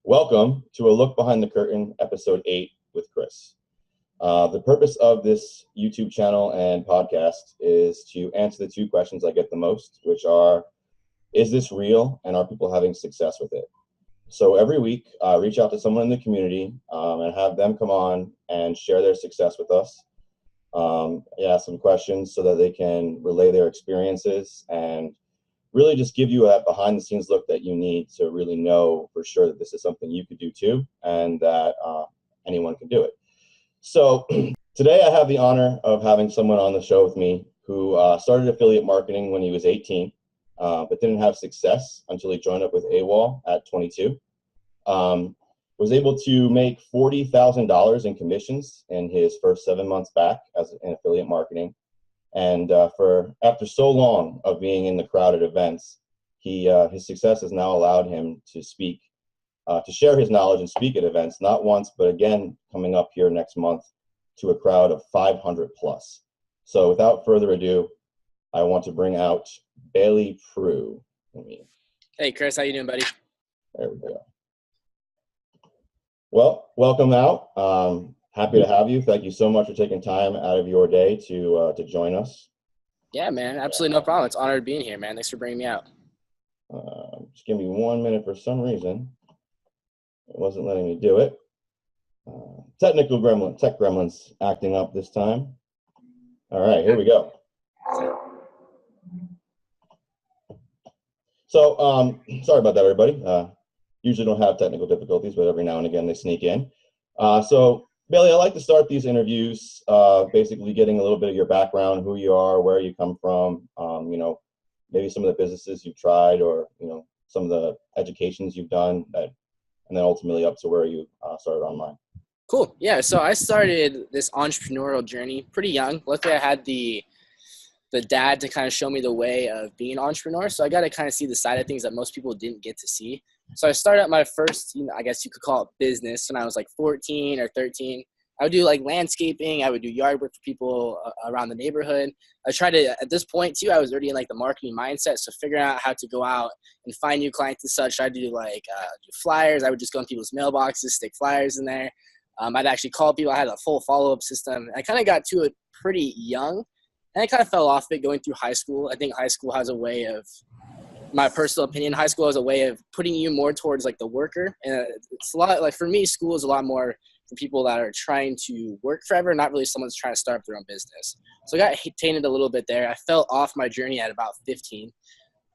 Welcome to A Look Behind the Curtain, Episode 8 with Chris. The purpose of this YouTube channel and podcast is to answer the two questions I get the most, which are, is this real, and are people having success with it? So every week, reach out to someone in the community and have them come on and share their success with us. Ask some questions so that they can relay their experiences and really just give you that behind the scenes look that you need to really know for sure that this is something you could do too, and that anyone can do it. So today I have the honor of having someone on the show with me who started affiliate marketing when he was 18, but didn't have success until he joined up with AWOL at 22. Was able to make $40,000 in commissions in his first 7 months back as in affiliate marketing. And after so long of being in the crowded events, his success has now allowed him to speak, to share his knowledge and speak at events, not once, but again, coming up here next month to a crowd of 500 plus. So without further ado, I want to bring out Bailey Proulx. Hey, Chris, how you doing, buddy? There we go. Well, welcome out. Happy to have you. Thank you so much for taking time out of your day to join us. Yeah, man. Absolutely no problem. It's an honor being here, man. Thanks for bringing me out. Just give me 1 minute. For some reason, it wasn't letting me do it. Tech gremlins acting up this time. All right, here we go. So, sorry about that, everybody. Usually don't have technical difficulties, but every now and again they sneak in. So, Bailey, I like to start these interviews basically getting a little bit of your background, who you are, where you come from, maybe some of the businesses you've tried, or some of the educations you've done, and then ultimately up to where you started online. Cool. Yeah, so I started this entrepreneurial journey pretty young. Luckily, I had the dad to kind of show me the way of being an entrepreneur, so I got to kind of see the side of things that most people didn't get to see. So I started my first, I guess you could call it business, when I was like 14 or 13. I would do like landscaping. I would do yard work for people around the neighborhood. I tried to, at this point too, I was already in like the marketing mindset. So figuring out how to go out and find new clients and such. I do like do flyers. I would just go in people's mailboxes, stick flyers in there. I'd actually call people. I had a full follow-up system. I kind of got to it pretty young, and I kind of fell off it going through high school. I think high school has a way of, my personal opinion, high school has a way of putting you more towards like the worker. And it's a lot, like for me, school is a lot more for people that are trying to work forever, not really someone who's trying to start up their own business. So I got tainted a little bit there. I fell off my journey at about 15.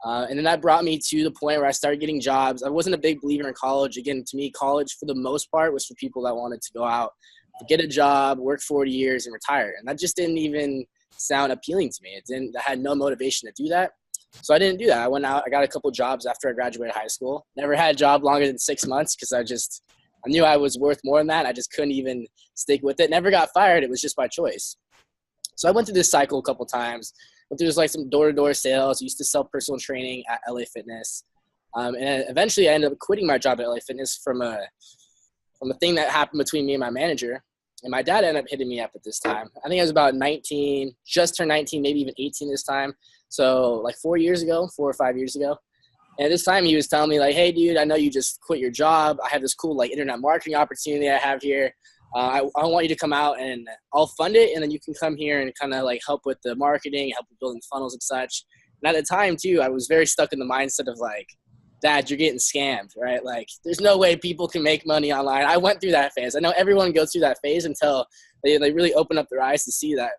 And then that brought me to the point where I started getting jobs. I wasn't a big believer in college. Again, to me, college for the most part was for people that wanted to go out, get a job, work 40 years and retire. And that just didn't even sound appealing to me. I had no motivation to do that. So I didn't do that. I went out, I got a couple jobs after I graduated high school. Never had a job longer than 6 months because I knew I was worth more than that. I just couldn't even stick with it. Never got fired. It was just by choice. So I went through this cycle a couple times. Went through like some door-to-door sales. I used to sell personal training at LA Fitness. And eventually I ended up quitting my job at LA Fitness from a thing that happened between me and my manager. And my dad ended up hitting me up at this time. I think I was about 19, just turned 19, maybe even 18 this time. So like 4 or 5 years ago. And this time he was telling me like, hey dude, I know you just quit your job. I have this cool like internet marketing opportunity I have here. I want you to come out and I'll fund it. And then you can come here and kind of like help with the marketing, help with building funnels and such. And at the time too, I was very stuck in the mindset of like, Dad, you're getting scammed, right? Like there's no way people can make money online. I went through that phase. I know everyone goes through that phase until they really open up their eyes to see that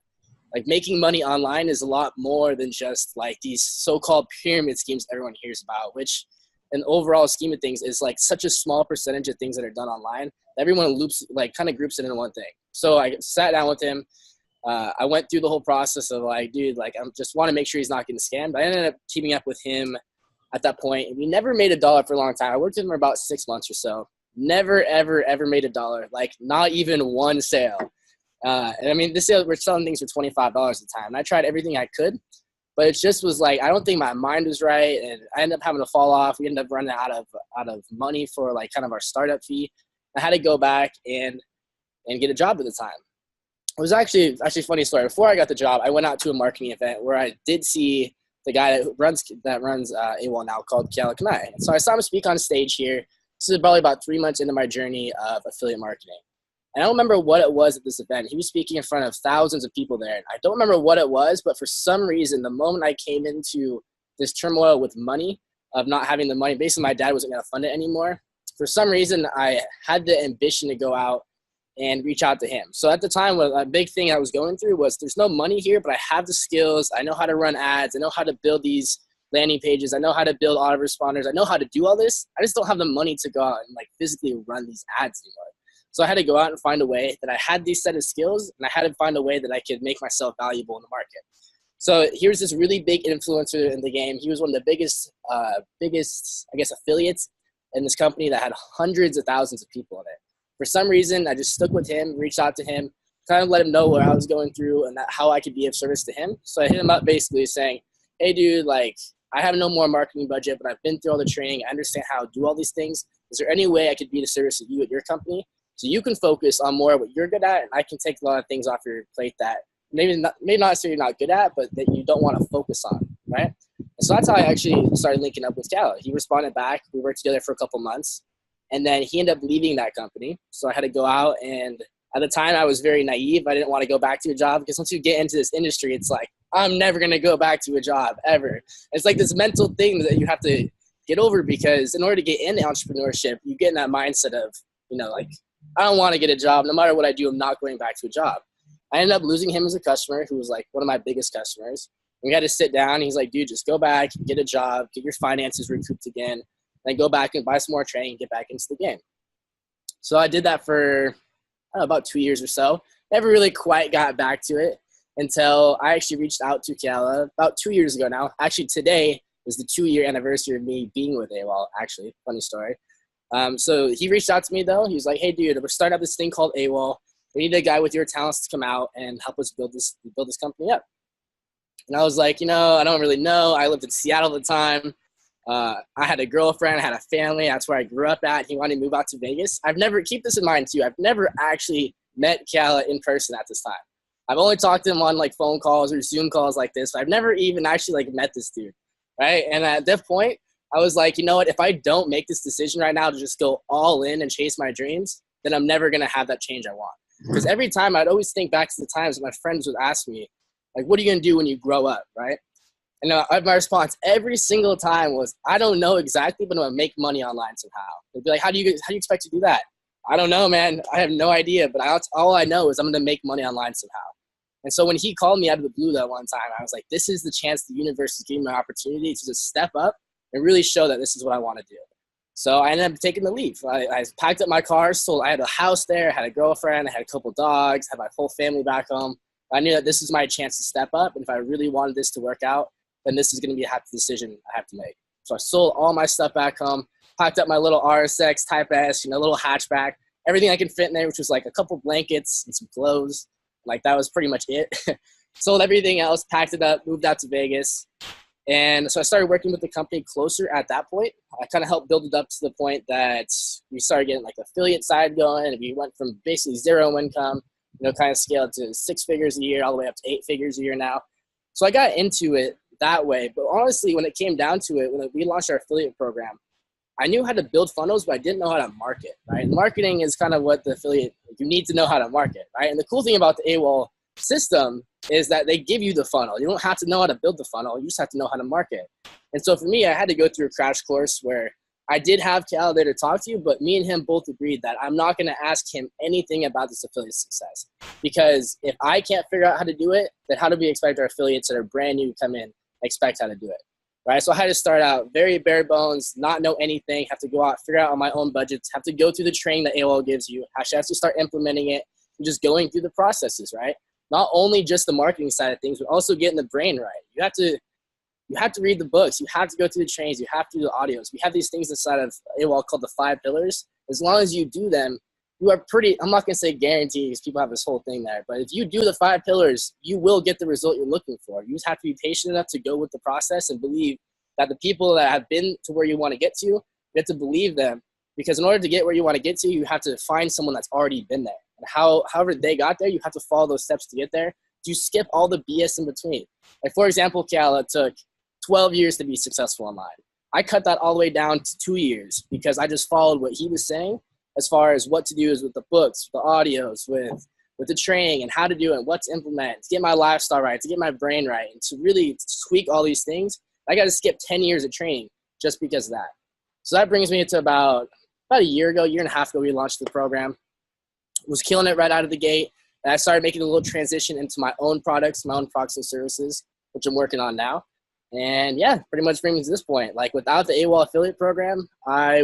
like making money online is a lot more than just like these so-called pyramid schemes everyone hears about, which in the overall scheme of things is like such a small percentage of things that are done online. Everyone kind of groups it into one thing. So I sat down with him. I went through the whole process of like, dude, like I just want to make sure he's not getting scammed. I ended up teaming up with him at that point. We never made $1 for a long time. I worked with him for about 6 months or so. Never, ever, ever made $1. Like not even one sale. And I mean, this sale, we're selling things for $25 at the time. And I tried everything I could, but it just was like, I don't think my mind was right. And I ended up having to fall off. We ended up running out of money for like kind of our startup fee. I had to go back and get a job at the time. It was actually a funny story. Before I got the job, I went out to a marketing event where I did see the guy that runs AWOL now, called Kanai. So I saw him speak on stage here. This is probably about 3 months into my journey of affiliate marketing. And I don't remember what it was at this event. He was speaking in front of thousands of people there. And I don't remember what it was, but for some reason, the moment I came into this turmoil with money, of not having the money, basically my dad wasn't going to fund it anymore. For some reason, I had the ambition to go out and reach out to him. So at the time, a big thing I was going through was there's no money here, but I have the skills. I know how to run ads. I know how to build these landing pages. I know how to build autoresponders. I know how to do all this. I just don't have the money to go out and like physically run these ads anymore. So I had to go out and find a way that I had these set of skills, and I had to find a way that I could make myself valuable in the market. So here's this really big influencer in the game. He was one of the biggest, I guess, affiliates in this company that had hundreds of thousands of people in it. For some reason, I just stuck with him, reached out to him, kind of let him know what I was going through and how I could be of service to him. So I hit him up basically saying, hey, dude, like, I have no more marketing budget, but I've been through all the training. I understand how to do all these things. Is there any way I could be of service to you at your company so you can focus on more of what you're good at, and I can take a lot of things off your plate that maybe not necessarily not good at, but that you don't want to focus on, right? And so that's how I actually started linking up with Cal. He responded back. We worked together for a couple months, and then he ended up leaving that company. So I had to go out, and at the time I was very naive. I didn't want to go back to a job because once you get into this industry, it's like, I'm never going to go back to a job ever. It's like this mental thing that you have to get over, because in order to get into entrepreneurship, you get in that mindset of, like, I don't want to get a job. No matter what I do, I'm not going back to a job. I ended up losing him as a customer who was like one of my biggest customers. We had to sit down. He's like, dude, just go back, get a job, get your finances recouped again, then go back and buy some more training and get back into the game. So I did that for about 2 years or so. Never really quite got back to it until I actually reached out to Kiala about 2 years ago now. Actually, today is the 2-year anniversary of me being with AWOL, actually. Funny story. So he reached out to me, though. He was like, hey, dude, we're starting up this thing called AWOL. We need a guy with your talents to come out and help us build this company up. And I was like, I don't really know. I lived in Seattle at the time. I had a girlfriend, I had a family. That's where I grew up at. He wanted to move out to Vegas. Keep this in mind too, I've never actually met Kiala in person at this time. I've only talked to him on like phone calls or Zoom calls like this, but I've never even actually like met this dude, right? And at that point, I was like, you know what? If I don't make this decision right now to just go all in and chase my dreams, then I'm never going to have that change I want. Because every time I'd always think back to the times when my friends would ask me, like, what are you going to do when you grow up, right? And my response every single time was, I don't know exactly, but I'm going to make money online somehow. They'd be like, how do you expect to do that? I don't know, man. I have no idea, but all I know is I'm going to make money online somehow. And so when he called me out of the blue that one time, I was like, this is the chance the universe is giving me an opportunity to just step up and really show that this is what I want to do. So I ended up taking the leap. I packed up my car, sold. I had a house there, had a girlfriend, I had a couple dogs, had my whole family back home. I knew that this is my chance to step up, and if I really wanted this to work out, then this is going to be a decision I have to make. So I sold all my stuff back home, packed up my little RSX Type S, little hatchback, everything I could fit in there, which was like a couple blankets and some clothes. Like that was pretty much it. Sold everything else, packed it up, moved out to Vegas. And so I started working with the company closer at that point. I kind of helped build it up to the point that we started getting like the affiliate side going, and we went from basically zero income, kind of scaled to 6 figures a year all the way up to 8 figures a year now. So I got into it that way. But honestly, when it came down to it, when we launched our affiliate program, I knew how to build funnels, but I didn't know how to market, right? And marketing is kind of what the affiliate, you need to know how to market, right? And the cool thing about the AWOL system is that they give you the funnel. You don't have to know how to build the funnel. You just have to know how to market. And so for me, I had to go through a crash course where I did have Cal there to talk to you, but me and him both agreed that I'm not going to ask him anything about this affiliate success. Because if I can't figure out how to do it, then how do we expect our affiliates that are brand new to come in and expect how to do it? Right? So I had to start out very bare bones, not know anything, have to go out, figure out on my own budgets, have to go through the training that AOL gives you, actually have to start implementing it, and just going through the processes, right? Not only just the marketing side of things, but also getting the brain right. You have to read the books. You have to go through the trainings. You have to do the audios. We have these things inside of AOL called the 5 pillars. As long as you do them, you are I'm not going to say guaranteed because people have this whole thing there, but if you do the 5 pillars, you will get the result you're looking for. You just have to be patient enough to go with the process and believe that the people that have been to where you want to get to, you have to believe them, because in order to get where you want to get to, you have to find someone that's already been there. And however they got there, you have to follow those steps to get there. You skip all the BS in between. Like, for example, Kiala took 12 years to be successful online. I cut that all the way down to 2 years because I just followed what he was saying as far as what to do is with the books, the audios, with the training and how to do it, what to implement, to get my lifestyle right, to get my brain right, and to really tweak all these things. I got to skip 10 years of training just because of that. So that brings me to about a year and a half ago, we launched the program. Was killing it right out of the gate. And I started making a little transition into my own products and services, which I'm working on now. And yeah, pretty much brings me to this point. Like without the AWOL affiliate program, and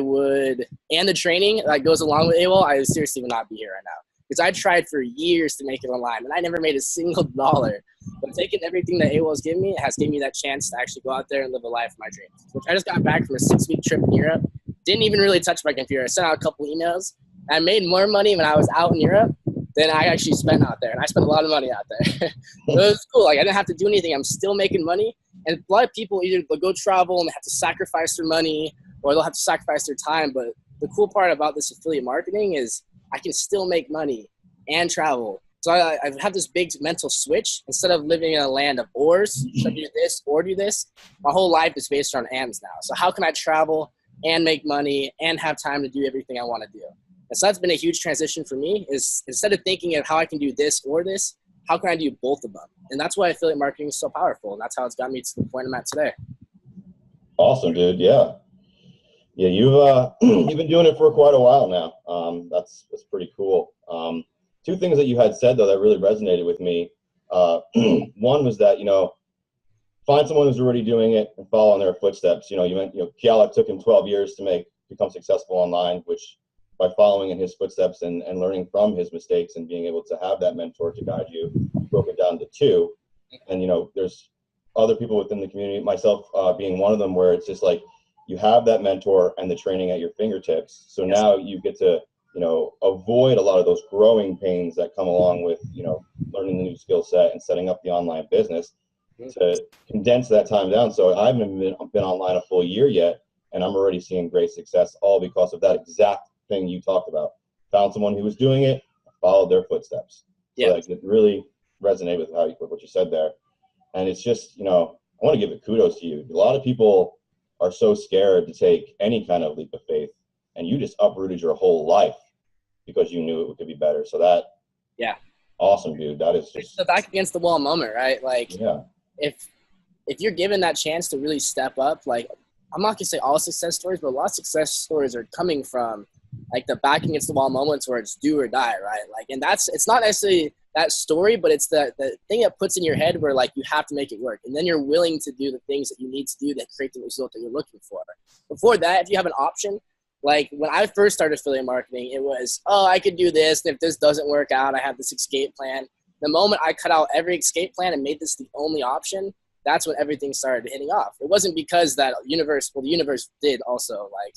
the training that goes along with AWOL, I seriously would not be here right now. Because I tried for years to make it online, and I never made a single dollar. But taking everything that AWOL has given me has given me that chance to actually go out there and live a life of my dreams. Which I just got back from a 6-week trip in Europe. Didn't even really touch my computer. I sent out a couple emails. I made more money when I was out in Europe than I actually spent out there. And I spent a lot of money out there. It was cool. Like I didn't have to do anything. I'm still making money. And a lot of people either they'll go travel and they have to sacrifice their money or they'll have to sacrifice their time. But the cool part about this affiliate marketing is I can still make money and travel. So I've had this big mental switch. Instead of living in a land of ors, should I do this or do this? My whole life is based around ands now. So how can I travel and make money and have time to do everything I want to do? And so that's been a huge transition for me is instead of thinking of how I can do this or this, how can I do both of them? And that's why affiliate marketing is so powerful. And that's how it's got me to the point I'm at today. Awesome, dude. Yeah. Yeah. You've been doing it for quite a while now. That's pretty cool. Two things that you had said though, that really resonated with me. One was that, find someone who's already doing it and follow in their footsteps. Kiala took him 12 years to become successful online, which by following in his footsteps and learning from his mistakes and being able to have that mentor to guide you, broke it down to 2. And, there's other people within the community, myself being one of them, where it's just like you have that mentor and the training at your fingertips. So now you get to, avoid a lot of those growing pains that come along with, learning the new skill set and setting up the online business to condense that time down. So I haven't been online a full year yet, and I'm already seeing great success, all because of that exact thing you talked about. Found someone who was doing it, followed their footsteps. Yeah. So it really resonated with what you said there. And it's just, I want to give it kudos to you. A lot of people are so scared to take any kind of leap of faith, and you just uprooted your whole life because you knew it could be better. So that, yeah, awesome, dude. That is just it's the back against the wall moment, right? Like, yeah. If you're given that chance to really step up, like I'm not gonna say all success stories, but a lot of success stories are coming from like the back against the wall moments where it's do or die, right? Like, and it's not necessarily that story, but it's the thing that puts in your head where like you have to make it work, and then you're willing to do the things that you need to do that create the result that you're looking for. Before that, if you have an option, like when I first started affiliate marketing, it was, oh, I could do this, and if this doesn't work out, I have this escape plan. The moment I cut out every escape plan and made this the only option, that's when everything started hitting off. It wasn't because the universe did also like,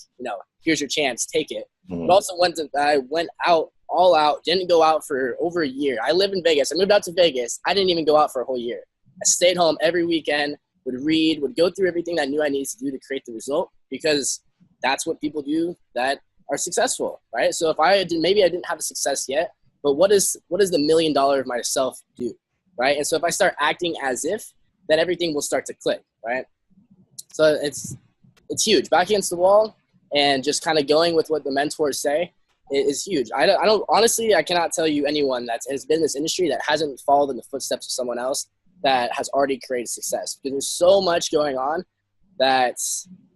here's your chance, take it. Mm-hmm. But also I went out, all out, didn't go out for over a year. I live in Vegas. I moved out to Vegas. I didn't even go out for a whole year. I stayed home every weekend, would read, would go through everything that I knew I needed to do to create the result, because that's what people do that are successful, right? So if maybe I didn't have a success yet, but what does the $1 million of myself do, right? And so if I start acting as if, then everything will start to click, right? So it's huge. Back against the wall and just kind of going with what the mentors say is huge. I don't honestly, I cannot tell you anyone that has been in this industry that hasn't followed in the footsteps of someone else that has already created success, because there's so much going on that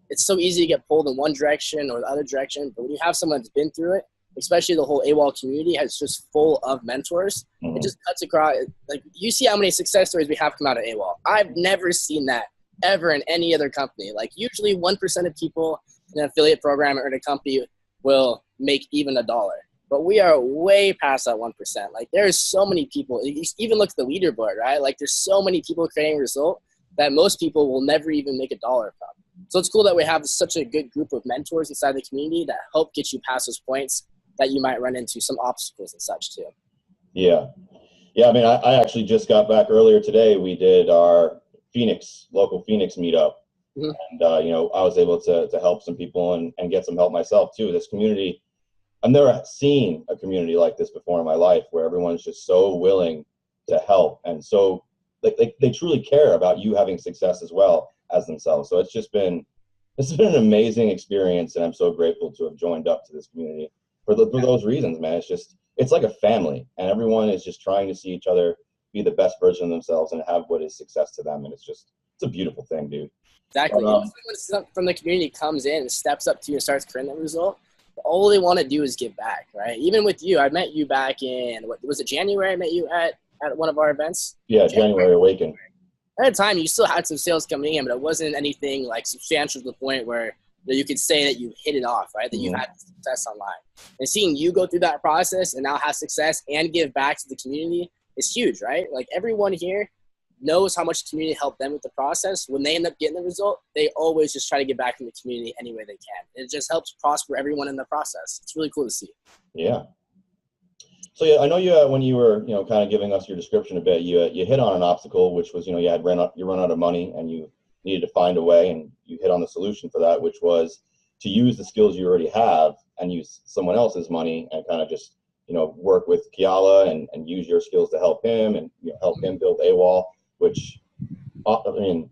it's so easy to get pulled in one direction or the other direction. But when you have someone that's been through it, especially the whole AWOL community is just full of mentors. Mm-hmm. It just cuts across. Like, you see how many success stories we have come out of AWOL. I've never seen that ever in any other company. Like, usually 1% of people in an affiliate program or in a company will make even $1. But we are way past that 1%. Like, there's so many people. You even look at the leaderboard, right? Like, there's so many people creating a result that most people will never even make $1 from. So it's cool that we have such a good group of mentors inside the community that help get you past those points that you might run into some obstacles and such too. Yeah. I mean, I actually just got back earlier today. We did our local Phoenix meetup. Mm-hmm. And, I was able to help some people and get some help myself too. This community, I've never seen a community like this before in my life, where everyone's just so willing to help. And so they truly care about you having success as well as themselves. So it's just been this has been an amazing experience, and I'm so grateful to have joined up to this community for those reasons, man. It's like a family, and everyone is just trying to see each other be the best version of themselves and have what is success to them. And it's a beautiful thing, dude. Exactly. When someone from the community comes in and steps up to you and starts creating that result, all they want to do is give back, right? Even with you, I met you back in, what was it, January? I met you at one of our events. Yeah, January Awaken. At the time, you still had some sales coming in, but it wasn't anything like substantial to the point where you could say that you hit it off, right? That you've had success online. And seeing you go through that process and now have success and give back to the community is huge, right? Like everyone here knows how much the community helped them with the process. When they end up getting the result, they always just try to get back in the community any way they can. It just helps prosper everyone in the process. It's really cool to see. Yeah. So yeah, I know you when you were kind of giving us your description a bit, you hit on an obstacle, which was you run out of money and you needed to find a way, and you hit on the solution for that, which was to use the skills you already have and use someone else's money and kind of just work with Kiala and use your skills to help him and help him build AWOL. Which I mean,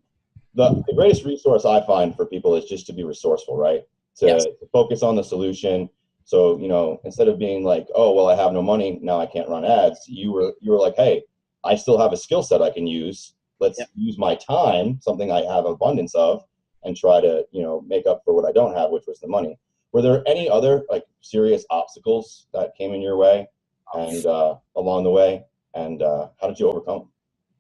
the greatest resource I find for people is just to be resourceful, right? To focus on the solution. So, instead of being like, oh, well, I have no money, now I can't run ads, you were like, hey, I still have a skill set I can use. Let's use my time, something I have abundance of, and try to, make up for what I don't have, which was the money. Were there any other like serious obstacles that came in your way and along the way? And how did you overcome them?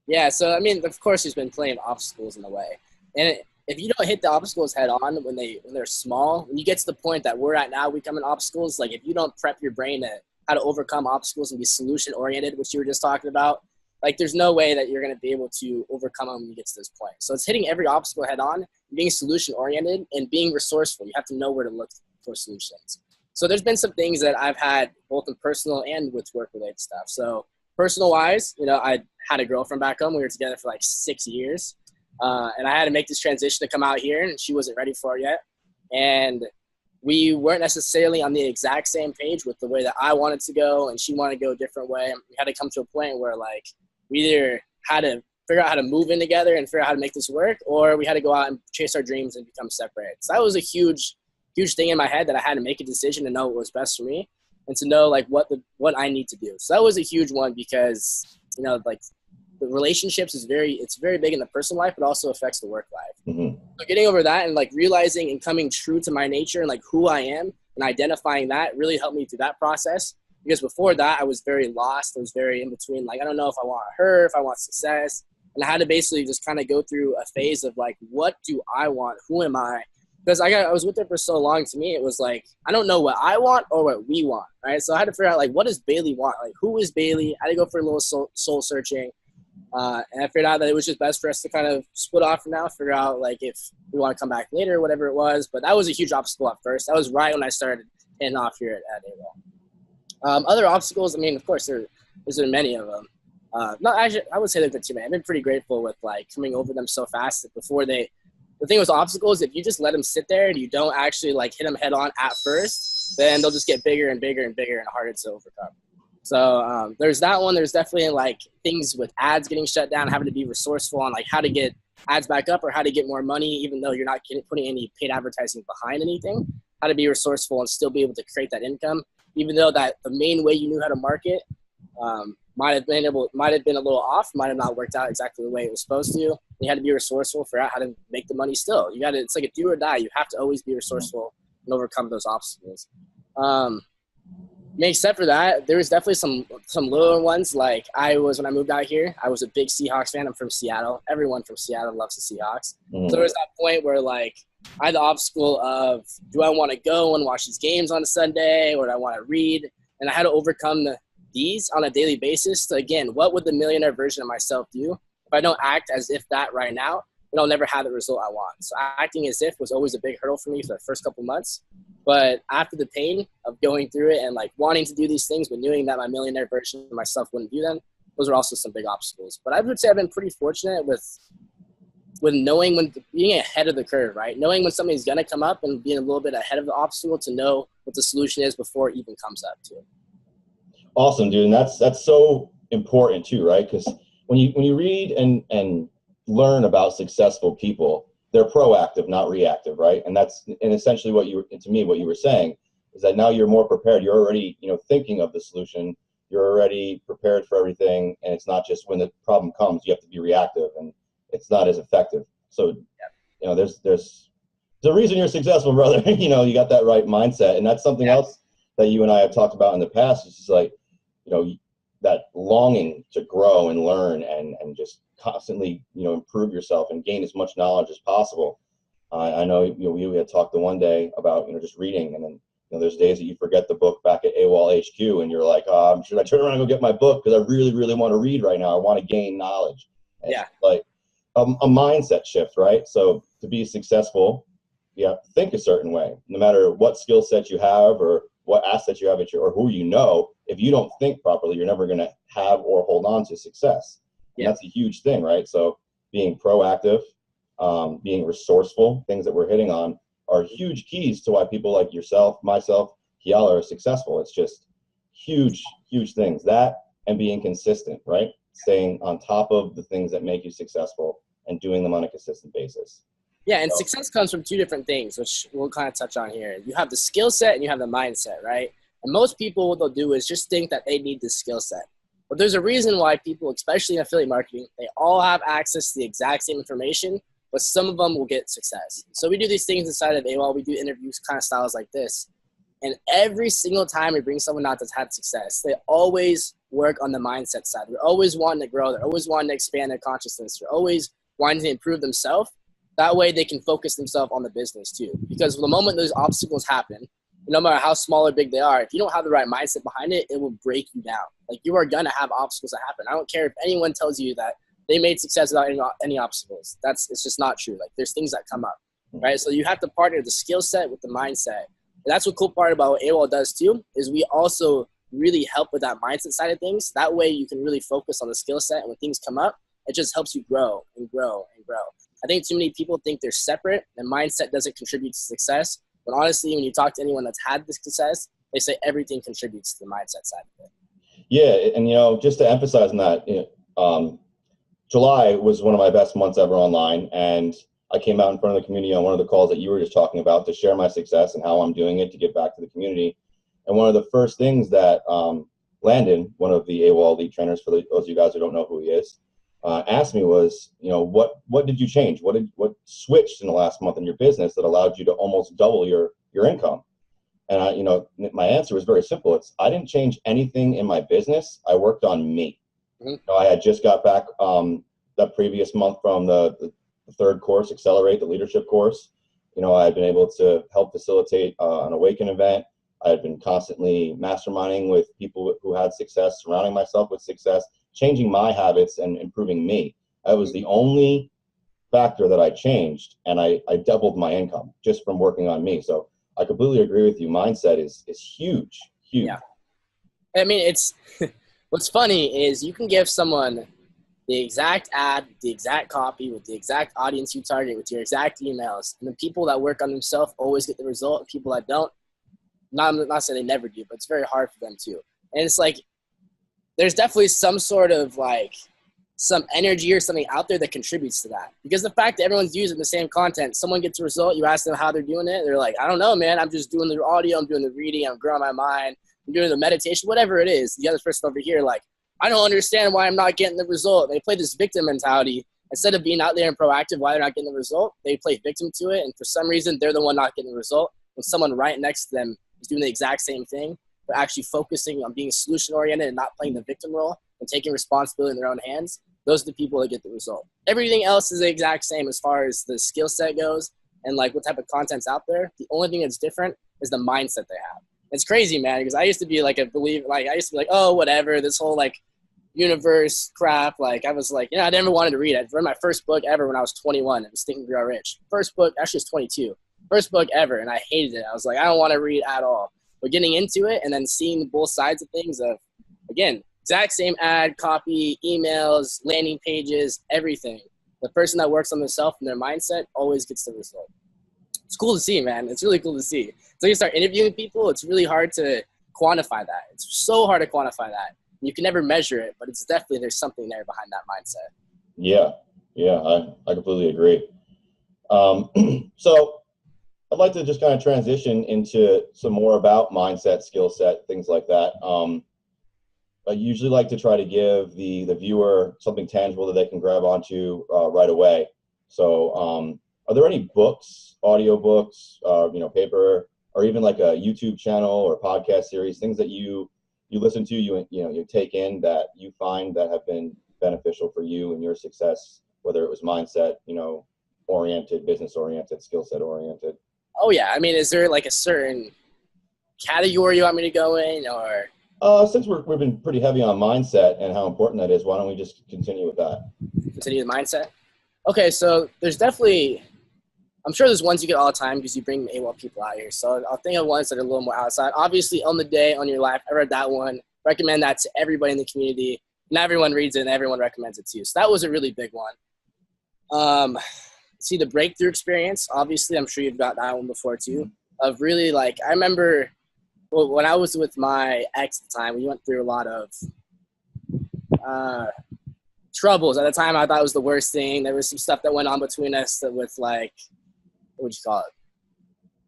Yeah, so I mean, of course, there's been plenty of obstacles in the way. And if you don't hit the obstacles head on when they're small, when you get to the point that we're at now, we come in obstacles, like if you don't prep your brain to how to overcome obstacles and be solution oriented, which you were just talking about, like there's no way that you're going to be able to overcome them when you get to this point. So it's hitting every obstacle head on, being solution oriented, and being resourceful. You have to know where to look for solutions. So there's been some things that I've had both in personal and with work related stuff. So personal wise, I had a girlfriend back home. We were together for like 6 years. And I had to make this transition to come out here, and she wasn't ready for it yet. And we weren't necessarily on the exact same page with the way that I wanted to go, and she wanted to go a different way. We had to come to a point where like we either had to figure out how to move in together and figure out how to make this work, or we had to go out and chase our dreams and become separated. So that was a huge thing in my head, that I had to make a decision to know what was best for me and to know like what I need to do. So that was a huge one because, like the relationships it's very big in the personal life, but also affects the work life. So getting over that and like realizing and coming true to my nature and like who I am and identifying that really helped me through that process. Because before that, I was very lost. I was very in between. Like, I don't know if I want her, if I want success. And I had to basically just kind of go through a phase of like, what do I want? Who am I? Because I was with her for so long. To me, it was like, I don't know what I want or what we want, right? So I had to figure out like, what does Bailey want? Like, who is Bailey? I had to go for a little soul searching. And I figured out that it was just best for us to kind of split off for now, figure out like if we want to come back later or whatever it was. But that was a huge obstacle at first. That was right when I started heading off here at AWOL. Other obstacles, I mean, of course, there's been many of them. No, actually, I would say that too, man. I've been pretty grateful with like coming over them so fast that the thing with obstacles, if you just let them sit there and you don't actually like hit them head on at first, then they'll just get bigger and bigger and bigger and harder to overcome. So there's that one. There's definitely like things with ads getting shut down, having to be resourceful on like how to get ads back up or how to get more money, even though you're not putting any paid advertising behind anything, how to be resourceful and still be able to create that income, even though that the main way you knew how to market might have been a little off, might have not worked out exactly the way it was supposed to. You had to be resourceful, figure out how to make the money still. It's like a do or die. You have to always be resourceful and overcome those obstacles. Except for that, there was definitely some little ones. Like when I moved out here, I was a big Seahawks fan. I'm from Seattle. Everyone from Seattle loves the Seahawks. So there was that point where like I had the obstacle of, do I want to go and watch these games on a Sunday, or do I want to read? And I had to overcome these on a daily basis. So again, what would the millionaire version of myself do if I don't act as if that right now? Then I'll never have the result I want. So acting as if was always a big hurdle for me for the first couple months. But after the pain of going through it and like wanting to do these things, but knowing that my millionaire version of myself wouldn't do them, those are also some big obstacles. But I would say I've been pretty fortunate with knowing being ahead of the curve, right? Knowing when something's going to come up and being a little bit ahead of the obstacle to know what the solution is before it even comes up too. Awesome, dude. And that's so important too, right? Because when you read and learn about successful people, they're proactive, not reactive, right? And that's, and essentially what you were saying is that now you're more prepared. You're already, thinking of the solution. You're already prepared for everything, and it's not just when the problem comes, you have to be reactive, and it's not as effective. So, there's a reason you're successful, brother. You got that right mindset, and that's something else that you and I have talked about in the past. It's just like, that longing to grow and learn and just constantly, improve yourself and gain as much knowledge as possible. I know, we had talked the one day about, just reading, and then, there's days that you forget the book back at AWOL HQ, and you're like, should I turn around and go get my book? Because I really, really want to read right now. I want to gain knowledge. And like a mindset shift, right? So to be successful, you have to think a certain way. No matter what skill set you have or what assets you have or who if you don't think properly, you're never going to have or hold on to success. And that's a huge thing, right? So being proactive, being resourceful, things that we're hitting on are huge keys to why people like yourself, myself, Kiala are successful. It's just huge, huge things. That and being consistent, right? Staying on top of the things that make you successful and doing them on a consistent basis. Yeah, and success comes from two different things, which we'll kind of touch on here. You have the skill set and you have the mindset, right? And most people, what they'll do is just think that they need the skill set. But there's a reason why people, especially in affiliate marketing, they all have access to the exact same information, but some of them will get success. So we do these things inside of AWOL. We do interviews kind of styles like this. And every single time we bring someone out that's had success, they always work on the mindset side. They're always wanting to grow. They're always wanting to expand their consciousness. They're always wanting to improve themselves. That way they can focus themselves on the business too. Because the moment those obstacles happen, no matter how small or big they are, if you don't have the right mindset behind it, it will break you down. Like, you are going to have obstacles that happen. I don't care if anyone tells you that they made success without any obstacles. It's just not true. Like, there's things that come up, right? So you have to partner the skill set with the mindset. And that's what cool part about what AWOL does too, is we also really help with that mindset side of things. That way you can really focus on the skill set, and when things come up, it just helps you grow and grow and grow. I think too many people think they're separate and mindset doesn't contribute to success. But honestly, when you talk to anyone that's had this success, they say everything contributes to the mindset side of it. Yeah, and just to emphasize on that, July was one of my best months ever online, and I came out in front of the community on one of the calls that you were just talking about to share my success and how I'm doing it to give back to the community. And one of the first things that Landon, one of the AWOL lead trainers, for those of you guys who don't know who he is, asked me was, what did you change? What switched in the last month in your business that allowed you to almost double your income? And my answer was very simple. I didn't change anything in my business. I worked on me. Mm-hmm. I had just got back that previous month from the third course, Accelerate, the leadership course. I had been able to help facilitate an Awaken event. I had been constantly masterminding with people who had success, surrounding myself with success, changing my habits and improving me. That was the only factor that I changed, and I doubled my income just from working on me. So I completely agree with you. Mindset is huge, huge. Yeah. I mean, it's what's funny is you can give someone the exact ad, the exact copy, with the exact audience you target, with your exact emails, and the people that work on themselves always get the result. People that don't, not saying they never do, but it's very hard for them too. And it's like, there's definitely some sort of like some energy or something out there that contributes to that. Because the fact that everyone's using the same content, someone gets a result, you ask them how they're doing it, they're like, I don't know, man, I'm just doing the audio, I'm doing the reading, I'm growing my mind, I'm doing the meditation, whatever it is. The other person over here, like, I don't understand why I'm not getting the result. They play this victim mentality. Instead of being out there and proactive why they're not getting the result, they play victim to it, and for some reason, they're the one not getting the result. When someone right next to them is doing the exact same thing, they're actually focusing on being solution-oriented and not playing the victim role and taking responsibility in their own hands. Those are the people that get the result. Everything else is the exact same as far as the skill set goes and like what type of content's out there. The only thing that's different is the mindset they have. It's crazy, man, because I used to be like oh, whatever, this whole like universe crap. Like I was like, I never wanted to read it. I read my first book ever when I was 21. It was Think and Grow Rich. First book, actually it was 22. First book ever, and I hated it. I was like, I don't want to read at all. But getting into it and then seeing both sides of things of, again, exact same ad, copy, emails, landing pages, everything. The person that works on themselves and their mindset always gets the result. It's cool to see, man. It's really cool to see. So you start interviewing people, it's really hard to quantify that. It's so hard to quantify that. You can never measure it, but it's definitely, there's something there behind that mindset. Yeah, I completely agree. So I'd like to just kind of transition into some more about mindset, skill set, things like that. I usually like to try to give the viewer something tangible that they can grab onto right away. So are there any books, audio books, paper, or even like a YouTube channel or podcast series, things that you listen to, you take in that you find that have been beneficial for you and your success, whether it was mindset, oriented, business oriented, skill set oriented? Oh yeah. I mean, is there like a certain category you want me to go in, or? Since we've been pretty heavy on mindset and how important that is, why don't we just continue with that? Continue the mindset. Okay. So there's definitely, I'm sure there's ones you get all the time because you bring AWOL people out here. So I'll think of ones that are a little more outside. Obviously, On the Day, On Your Life. I read that one. Recommend that to everybody in the community. And everyone reads it and everyone recommends it too. So that was a really big one. See, the Breakthrough Experience. Obviously, I'm sure you've got that one before too. Of really I remember when I was with my ex at the time, we went through a lot of troubles. At the time, I thought it was the worst thing. There was some stuff that went on between us with what would you call it?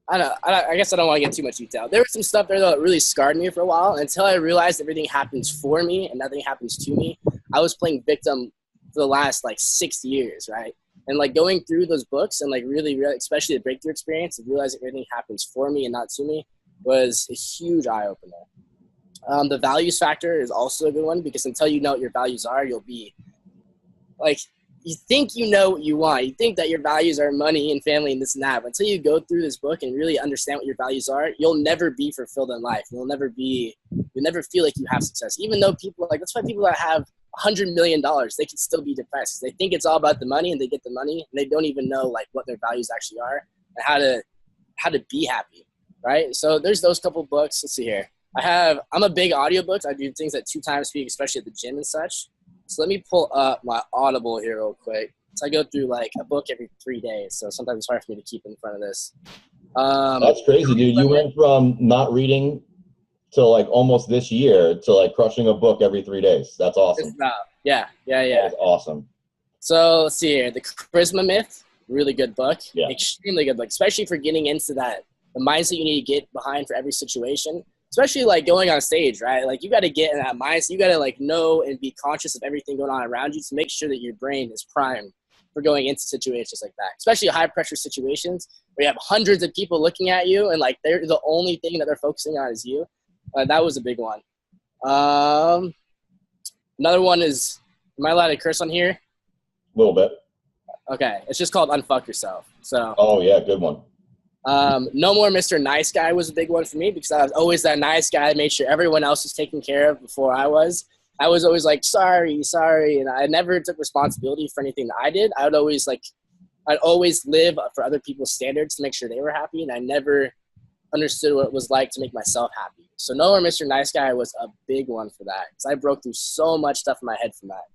I guess I don't want to get too much detail. There was some stuff there that really scarred me for a while until I realized everything happens for me and nothing happens to me. I was playing victim for the last 6 years, right? And going through those books and really, especially the Breakthrough Experience, and realizing everything happens for me and not to me was a huge eye opener. The Values Factor is also a good one because until you know what your values are, you'll be you think you know what you want. You think that your values are money and family and this and that. But until you go through this book and really understand what your values are, you'll never be fulfilled in life. You'll never feel like you have success. Even though that's why people that have $100 million, they can still be depressed. They think it's all about the money and they get the money and they don't even know what their values actually are and how to be happy. Right. So there's those couple books. Let's see here. I'm a big audiobooks. I do things at 2 times speed, especially at the gym and such. So let me pull up my Audible here real quick. So I go through a book every 3 days. So sometimes it's hard for me to keep in front of this. That's crazy, dude. You went from not reading to almost this year to crushing a book every 3 days. That's awesome. Yeah. That is awesome. So let's see here. The Charisma Myth, really good book. Yeah. Extremely good book, especially for getting into the mindset you need to get behind for every situation. Especially going on stage, right? You got to get in that mindset. You got to know and be conscious of everything going on around you to make sure that your brain is primed for going into situations like that. Especially high pressure situations where you have hundreds of people looking at you and they're the only thing that they're focusing on is you. That was a big one. Another one is, am I allowed to curse on here? A little bit. Okay. It's just called Unfuck Yourself. So. Oh yeah, good one. No More Mr. Nice Guy was a big one for me because I was always that nice guy, made sure everyone else was taken care of before I was. I was always sorry. And I never took responsibility for anything that I did. I'd always live for other people's standards to make sure they were happy. And I never understood what it was like to make myself happy. So No More Mr. Nice Guy was a big one for that because I broke through so much stuff in my head from that.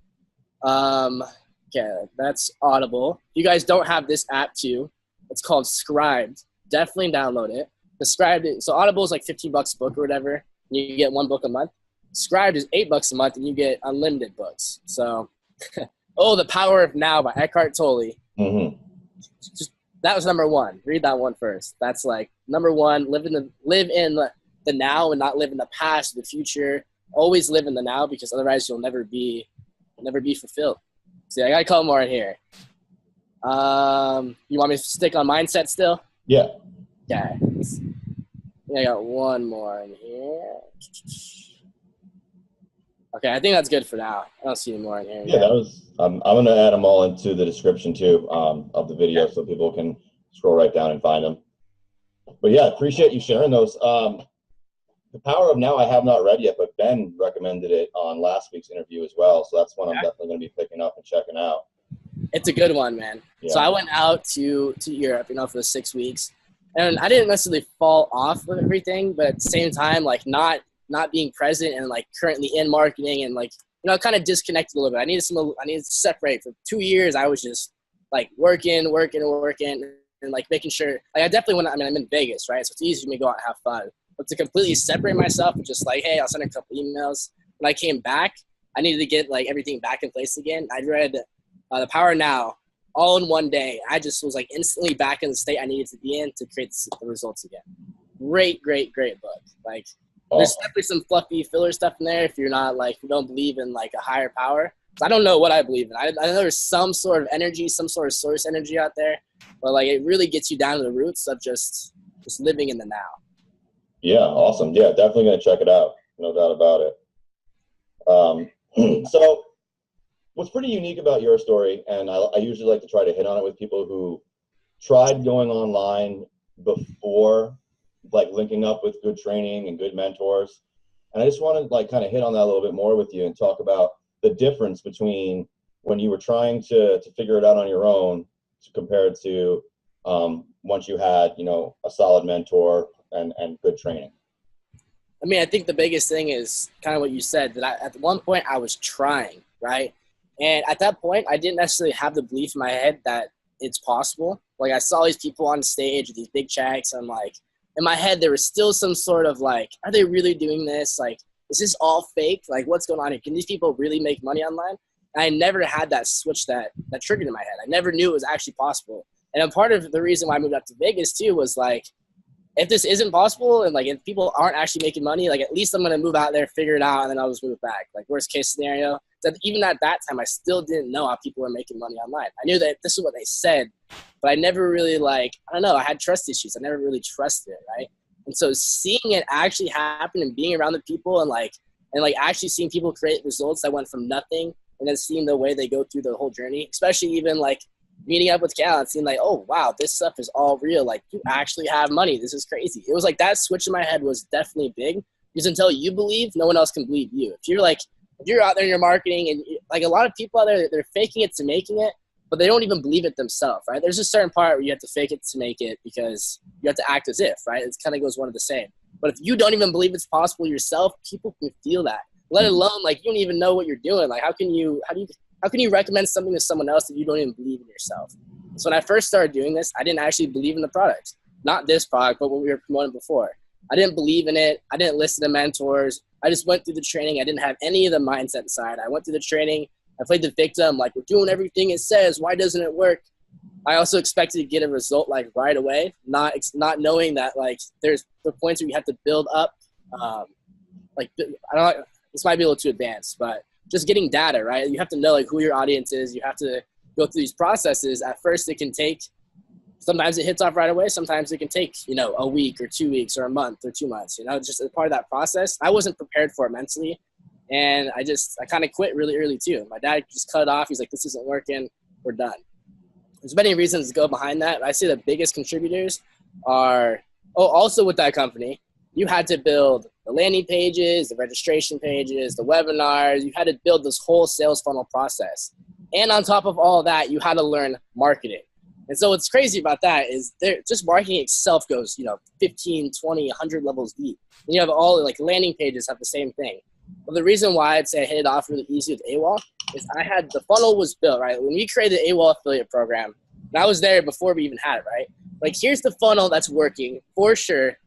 Okay, that's Audible. If you guys don't have this app too, it's called Scribed. Definitely download it. Scribed it. So Audible is $15 a book or whatever. And you get 1 book a month. Scribed is $8 a month, and you get unlimited books. So, The Power of Now by Eckhart Tolle. Mm-hmm. That was number 1. Read that one first. That's number 1. Live in the now and not live in the past, the future. Always live in the now because otherwise you'll never be fulfilled. See, I got a couple more in here. You want me to stick on mindset still? Yeah. Okay. I got one more in here. Okay, I think that's good for now. I don't see any more in here. Yeah, that was. I'm gonna add them all into the description too of the video so people can scroll right down and find them. But yeah, appreciate you sharing those. The Power of Now I have not read yet, but Ben recommended it on last week's interview as well. So that's one I'm definitely gonna be picking up and checking out. It's a good one, man. Yeah. So I went out to Europe, for 6 weeks, and I didn't necessarily fall off with everything, but at the same time, not being present and currently in marketing and kind of disconnected a little bit. I needed to separate. For 2 years, I was just working and making sure. I definitely I'm in Vegas, right? So it's easy for me to go out and have fun, but to completely separate myself and just hey, I'll send a couple emails. When I came back, I needed to get everything back in place again. I read The Power Now all in one day. I just was like instantly back in the state I needed to be in to create the results again. Great book. Like, there's definitely some fluffy filler stuff in there if you're not like, you don't believe in like a higher power. I don't know what I believe in. I know there's some sort of energy, some sort of source energy out there, but like it really gets you down to the roots of just living in the now. Yeah, awesome. Yeah, definitely gonna check it out. No doubt about it. So what's pretty unique about your story, and I usually like to try to hit on it with people who tried going online before, like linking up with good training and good mentors. And I just want to like kind of hit on that a little bit more with you and talk about the difference between when you were trying to figure it out on your own compared to once you had, you know, a solid mentor and good training. I mean, I think the biggest thing is kind of what you said, that at one point I was trying, right? And at that point, I didn't necessarily have the belief in my head that it's possible. Like, I saw these people on stage with these big checks. I'm like, in my head, there was still some sort of like, are they really doing this? Like, is this all fake? Like, what's going on here? Can these people really make money online? And I never had that switch that triggered in my head. I never knew it was actually possible. And a part of the reason why I moved up to Vegas too was like, if this isn't possible and like if people aren't actually making money, like at least I'm gonna move out there, figure it out, and then I'll just move back. Like, worst case scenario. That even at that time, I still didn't know how people were making money online. I knew that this is what they said, but I never really like, I don't know, I had trust issues. I never really trusted it, right? And so seeing it actually happen and being around the people and actually seeing people create results that went from nothing, and then seeing the way they go through the whole journey, especially even like meeting up with Cal and seeing like, oh wow, this stuff is all real. Like, you actually have money. This is crazy. It was like that switch in my head was definitely big, because until you believe, no one else can believe you. If you're out there in your marketing and like a lot of people out there, they're faking it to making it, but they don't even believe it themselves, right? There's a certain part where you have to fake it to make it because you have to act as if, right? It kind of goes one of the same. But if you don't even believe it's possible yourself, people can feel that. Let alone like you don't even know what you're doing. Like, how can you recommend something to someone else if you don't even believe in yourself? So when I first started doing this, I didn't actually believe in the product. Not this product, but what we were promoting before. I didn't believe in it. I didn't listen to mentors. I just went through the training. I didn't have any of the mindset side. I went through the training. I played the victim. Like, we're doing everything it says. Why doesn't it work? I also expected to get a result like right away, not knowing that like there's the points where you have to build up. This might be a little too advanced, but just getting data, right? You have to know like who your audience is. You have to go through these processes. At first it can take, sometimes it hits off right away. Sometimes it can take, a week or 2 weeks or a month or 2 months, just as part of that process. I wasn't prepared for it mentally. And I kind of quit really early too. My dad just cut it off. He's like, this isn't working. We're done. There's many reasons to go behind that. I say the biggest contributors are, also with that company, you had to build the landing pages, the registration pages, the webinars. You had to build this whole sales funnel process. And on top of all of that, you had to learn marketing. And so what's crazy about that is just marketing itself goes, 15, 20, 100 levels deep. And you have all like landing pages have the same thing. But the reason why I'd say I hit it off really easy with AWOL is the funnel was built, right? When we created the AWOL affiliate program, and I was there before we even had it, right? Like, here's the funnel that's working for sure.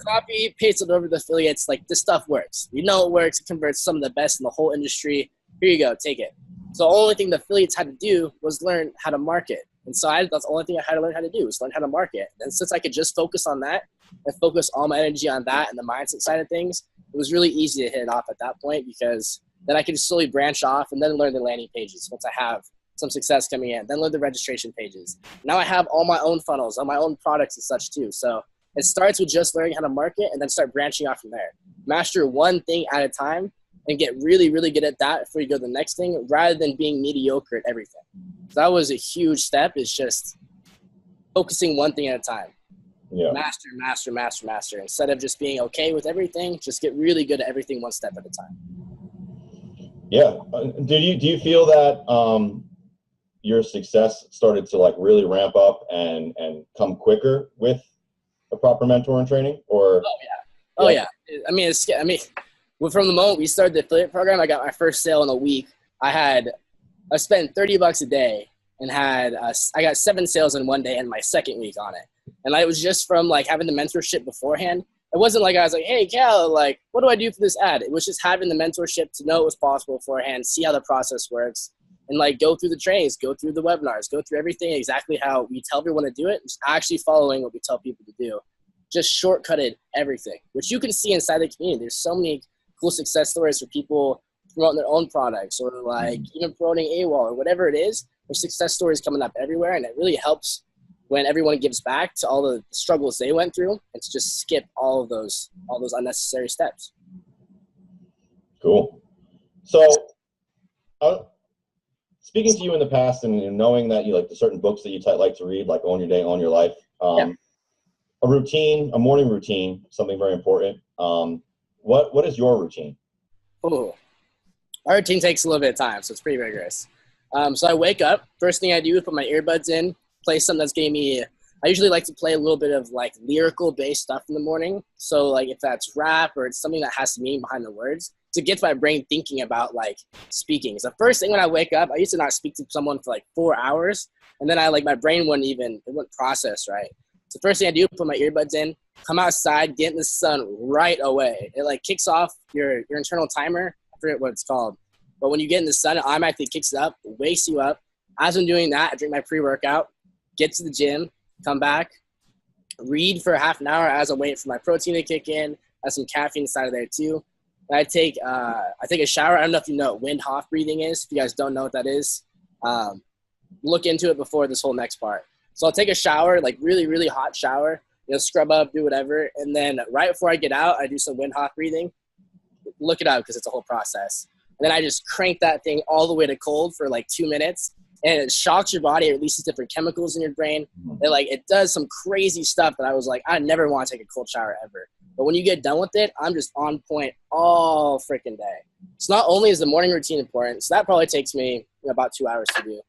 Copy, paste it over the affiliates. Like, this stuff works. It works. It converts some of the best in the whole industry. Here you go. Take it. So the only thing the affiliates had to do was learn how to market. And so that's the only thing I had to learn how to do was learn how to market. And since I could just focus on that and focus all my energy on that and the mindset side of things, it was really easy to hit it off at that point, because then I could just slowly branch off and then learn the landing pages once I have some success coming in, then learn the registration pages. Now I have all my own funnels, all my own products and such too. So it starts with just learning how to market and then start branching off from there. Master one thing at a time and get really, really good at that before you go to the next thing, rather than being mediocre at everything. So that was a huge step, is just focusing one thing at a time. Yeah. Master. Instead of just being okay with everything, just get really good at everything one step at a time. Yeah. Do you feel that your success started to like really ramp up and come quicker with a proper mentor and training? Or Oh yeah. I mean, from the moment we started the affiliate program, I got my first sale in a week. I spent $30 a day and I got 7 sales in one day in my second week on it. And it was just from like having the mentorship beforehand. It wasn't like I was like, hey Cal, like, what do I do for this ad? It was just having the mentorship to know it was possible beforehand, see how the process works. and like go through the trainings, go through the webinars, go through everything exactly how we tell everyone to do it, just actually following what we tell people to do. Just shortcutted everything, which you can see inside the community. There's so many cool success stories for people promoting their own products, or like even promoting AWOL or whatever it is. There's success stories coming up everywhere, and it really helps when everyone gives back to all the struggles they went through and to just skip all those unnecessary steps. Cool. So, speaking to you in the past, and knowing that you like the certain books that you like to read, like Own Your Day, Own Your Life, a routine, a morning routine, something very important. What is your routine? Oh, our routine takes a little bit of time, so it's pretty rigorous. So I wake up. First thing I do is put my earbuds in, play something that's getting me. I usually like to play a little bit of like lyrical based stuff in the morning. So like if that's rap or it's something that has meaning behind the words, to get my brain thinking about like speaking. So first thing when I wake up, I used to not speak to someone for like 4 hours, and then my brain wouldn't process right. So first thing I do, put my earbuds in, come outside, get in the sun right away. It like kicks off your internal timer. I forget what it's called. But when you get in the sun, it automatically kicks it up, wakes you up. As I'm doing that, I drink my pre-workout, get to the gym, come back, read for half an hour as I'm waiting for my protein to kick in. I have some caffeine inside of there too. I take a shower. I don't know if you know what Wim Hof breathing is. If you guys don't know what that is, look into it before this whole next part. So I'll take a shower, like really, really hot shower, scrub up, do whatever. And then right before I get out, I do some Wim Hof breathing. Look it up because it's a whole process. And then I just crank that thing all the way to cold for like 2 minutes. And it shocks your body. It releases different chemicals in your brain. It does some crazy stuff that I was like, I never want to take a cold shower ever. But when you get done with it, I'm just on point all freaking day. So not only is the morning routine important, so that probably takes me about 2 hours to do.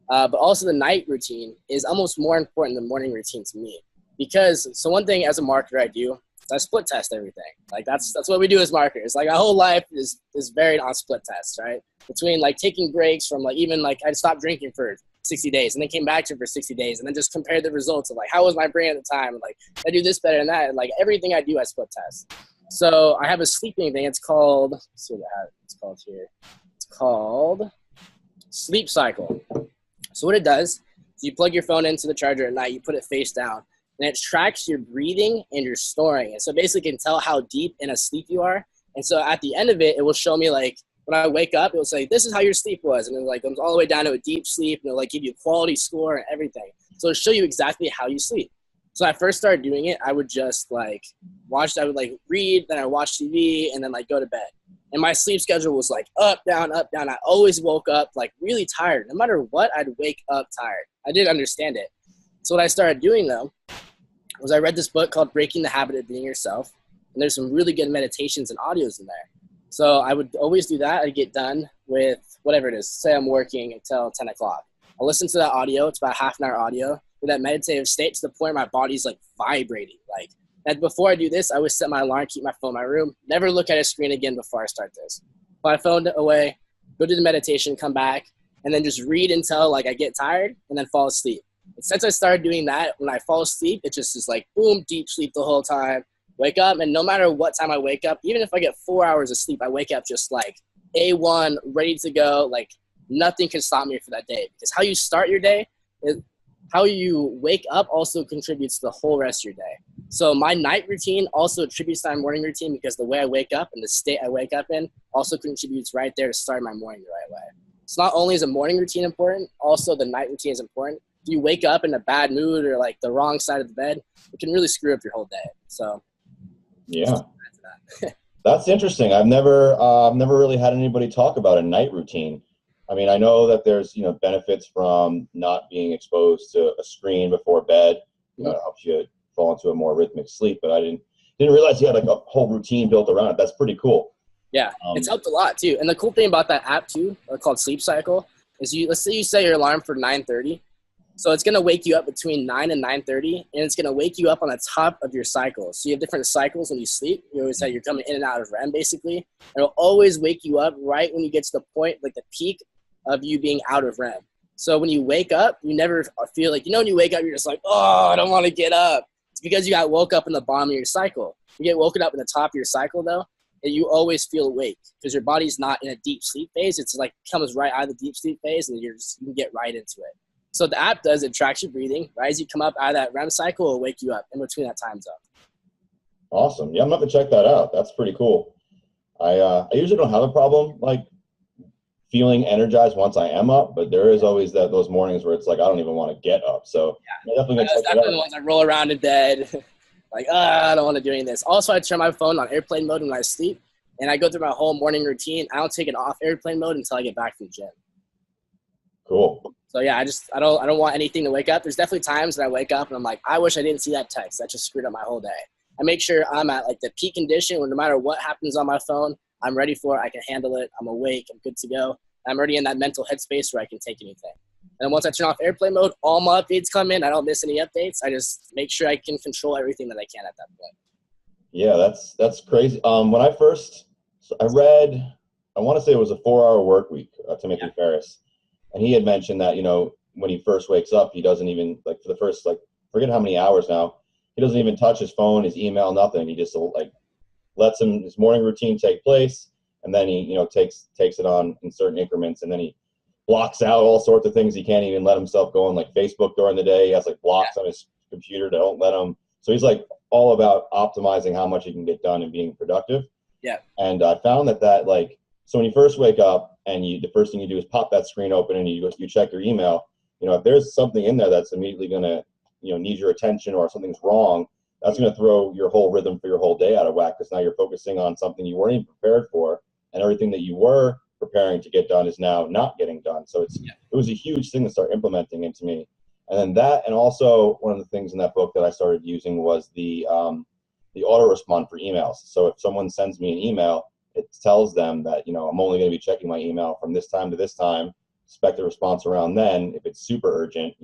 But also the night routine is almost more important than the morning routine to me. Because, so one thing as a marketer I do is I split test everything. Like that's what we do as marketers. Like our whole life is varied on split tests, right? Between like taking breaks from like even like I stopped drinking for 60 days and then came back to it for 60 days and then just compare the results of like how was my brain at the time, like I do this better than that, and like everything I do I split test. So I have a sleeping thing. It's called, let's see what it's called here. It's called Sleep Cycle. So what it does is you plug your phone into the charger at night, you put it face down, and it tracks your breathing and your snoring. And so basically it can tell how deep in a sleep you are. And so at the end of it, it will show me like, when I wake up, it will say, this is how your sleep was. And it like goes all the way down to a deep sleep, and it'll like give you a quality score and everything. So it'll show you exactly how you sleep. So when I first started doing it, I would just like I would like read, then I watch TV, and then like go to bed. And my sleep schedule was like up, down, up, down. I always woke up like really tired. No matter what, I'd wake up tired. I didn't understand it. So what I started doing though, was I read this book called Breaking the Habit of Being Yourself. And there's some really good meditations and audios in there. So I would always do that. I'd get done with whatever it is. Say I'm working until 10 o'clock. I'll listen to that audio. It's about half an hour audio with that meditative state to the point my body's like vibrating. Like, and before I do this, I always set my alarm, keep my phone in my room, never look at a screen again before I start this. Put my phone away, go do the meditation, come back, and then just read until like I get tired and then fall asleep. And since I started doing that, when I fall asleep, it just is like, boom, deep sleep the whole time. Wake up, and no matter what time I wake up, even if I get 4 hours of sleep, I wake up just like A1, ready to go. Like nothing can stop me for that day. Because how you start your day, how you wake up also contributes to the whole rest of your day. So my night routine also attributes to my morning routine, because the way I wake up and the state I wake up in also contributes right there to start my morning the right way. So not only is a morning routine important, also the night routine is important. If you wake up in a bad mood or like the wrong side of the bed, it can really screw up your whole day. So yeah, that's interesting. I've never really had anybody talk about a night routine. I mean, I know that there's benefits from not being exposed to a screen before bed. It helps you fall into a more rhythmic sleep. But I didn't realize you had like a whole routine built around it. That's pretty cool. Yeah, it's helped a lot too. And the cool thing about that app too, called Sleep Cycle, is let's say you set your alarm for 9:30. So it's going to wake you up between 9 and 9:30, and it's going to wake you up on the top of your cycle. So you have different cycles when you sleep. You always say you're coming in and out of REM, basically. And it'll always wake you up right when you get to the point, like the peak of you being out of REM. So when you wake up, you never feel like, when you wake up, you're just like, oh, I don't want to get up. It's because you got woke up in the bottom of your cycle. You get woken up in the top of your cycle, though, you always feel awake because your body's not in a deep sleep phase. It's like comes right out of the deep sleep phase, and you can get right into it. So the app does, it tracks your breathing, right? As you come up out of that REM cycle, it'll wake you up in between that time zone. Awesome. Yeah, I'm going to check that out. That's pretty cool. I usually don't have a problem like feeling energized once I am up, but there is always those mornings where it's like I don't even want to get up. So yeah, definitely that's definitely the ones I roll around in bed, like I don't want to do any of this. Also, I turn my phone on airplane mode when I sleep, and I go through my whole morning routine. I don't take it off airplane mode until I get back from the gym. Cool. So yeah, I don't want anything to wake up. There's definitely times that I wake up and I'm like, I wish I didn't see that text. That just screwed up my whole day. I make sure I'm at like the peak condition where no matter what happens on my phone, I'm ready for it. I can handle it. I'm awake. I'm good to go. I'm already in that mental headspace where I can take anything. And once I turn off airplane mode, all my updates come in. I don't miss any updates. I just make sure I can control everything that I can at that point. Yeah, that's crazy. When I read, I want to say it was a 4-hour work week, Timothy Ferriss. And he had mentioned that, when he first wakes up, he doesn't even, like, for the first, like, forget how many hours now, he doesn't even touch his phone, his email, nothing. He just, like, lets his morning routine take place, and then he, takes it on in certain increments, and then he blocks out all sorts of things. He can't even let himself go on, like, Facebook during the day. He has, like, blocks on his computer that don't let him. So he's, like, all about optimizing how much he can get done and being productive. Yeah. And I found that, like, so when you first wake up and the first thing you do is pop that screen open and you check your email, if there's something in there that's immediately going to, need your attention or something's wrong, that's going to throw your whole rhythm for your whole day out of whack because now you're focusing on something you weren't even prepared for, and everything that you were preparing to get done is now not getting done. So it was a huge thing to start implementing into me. And then that, and also one of the things in that book that I started using was the auto respond for emails. So if someone sends me an email, it tells them that, I'm only going to be checking my email from this time to this time, expect a response around then. If it's super urgent,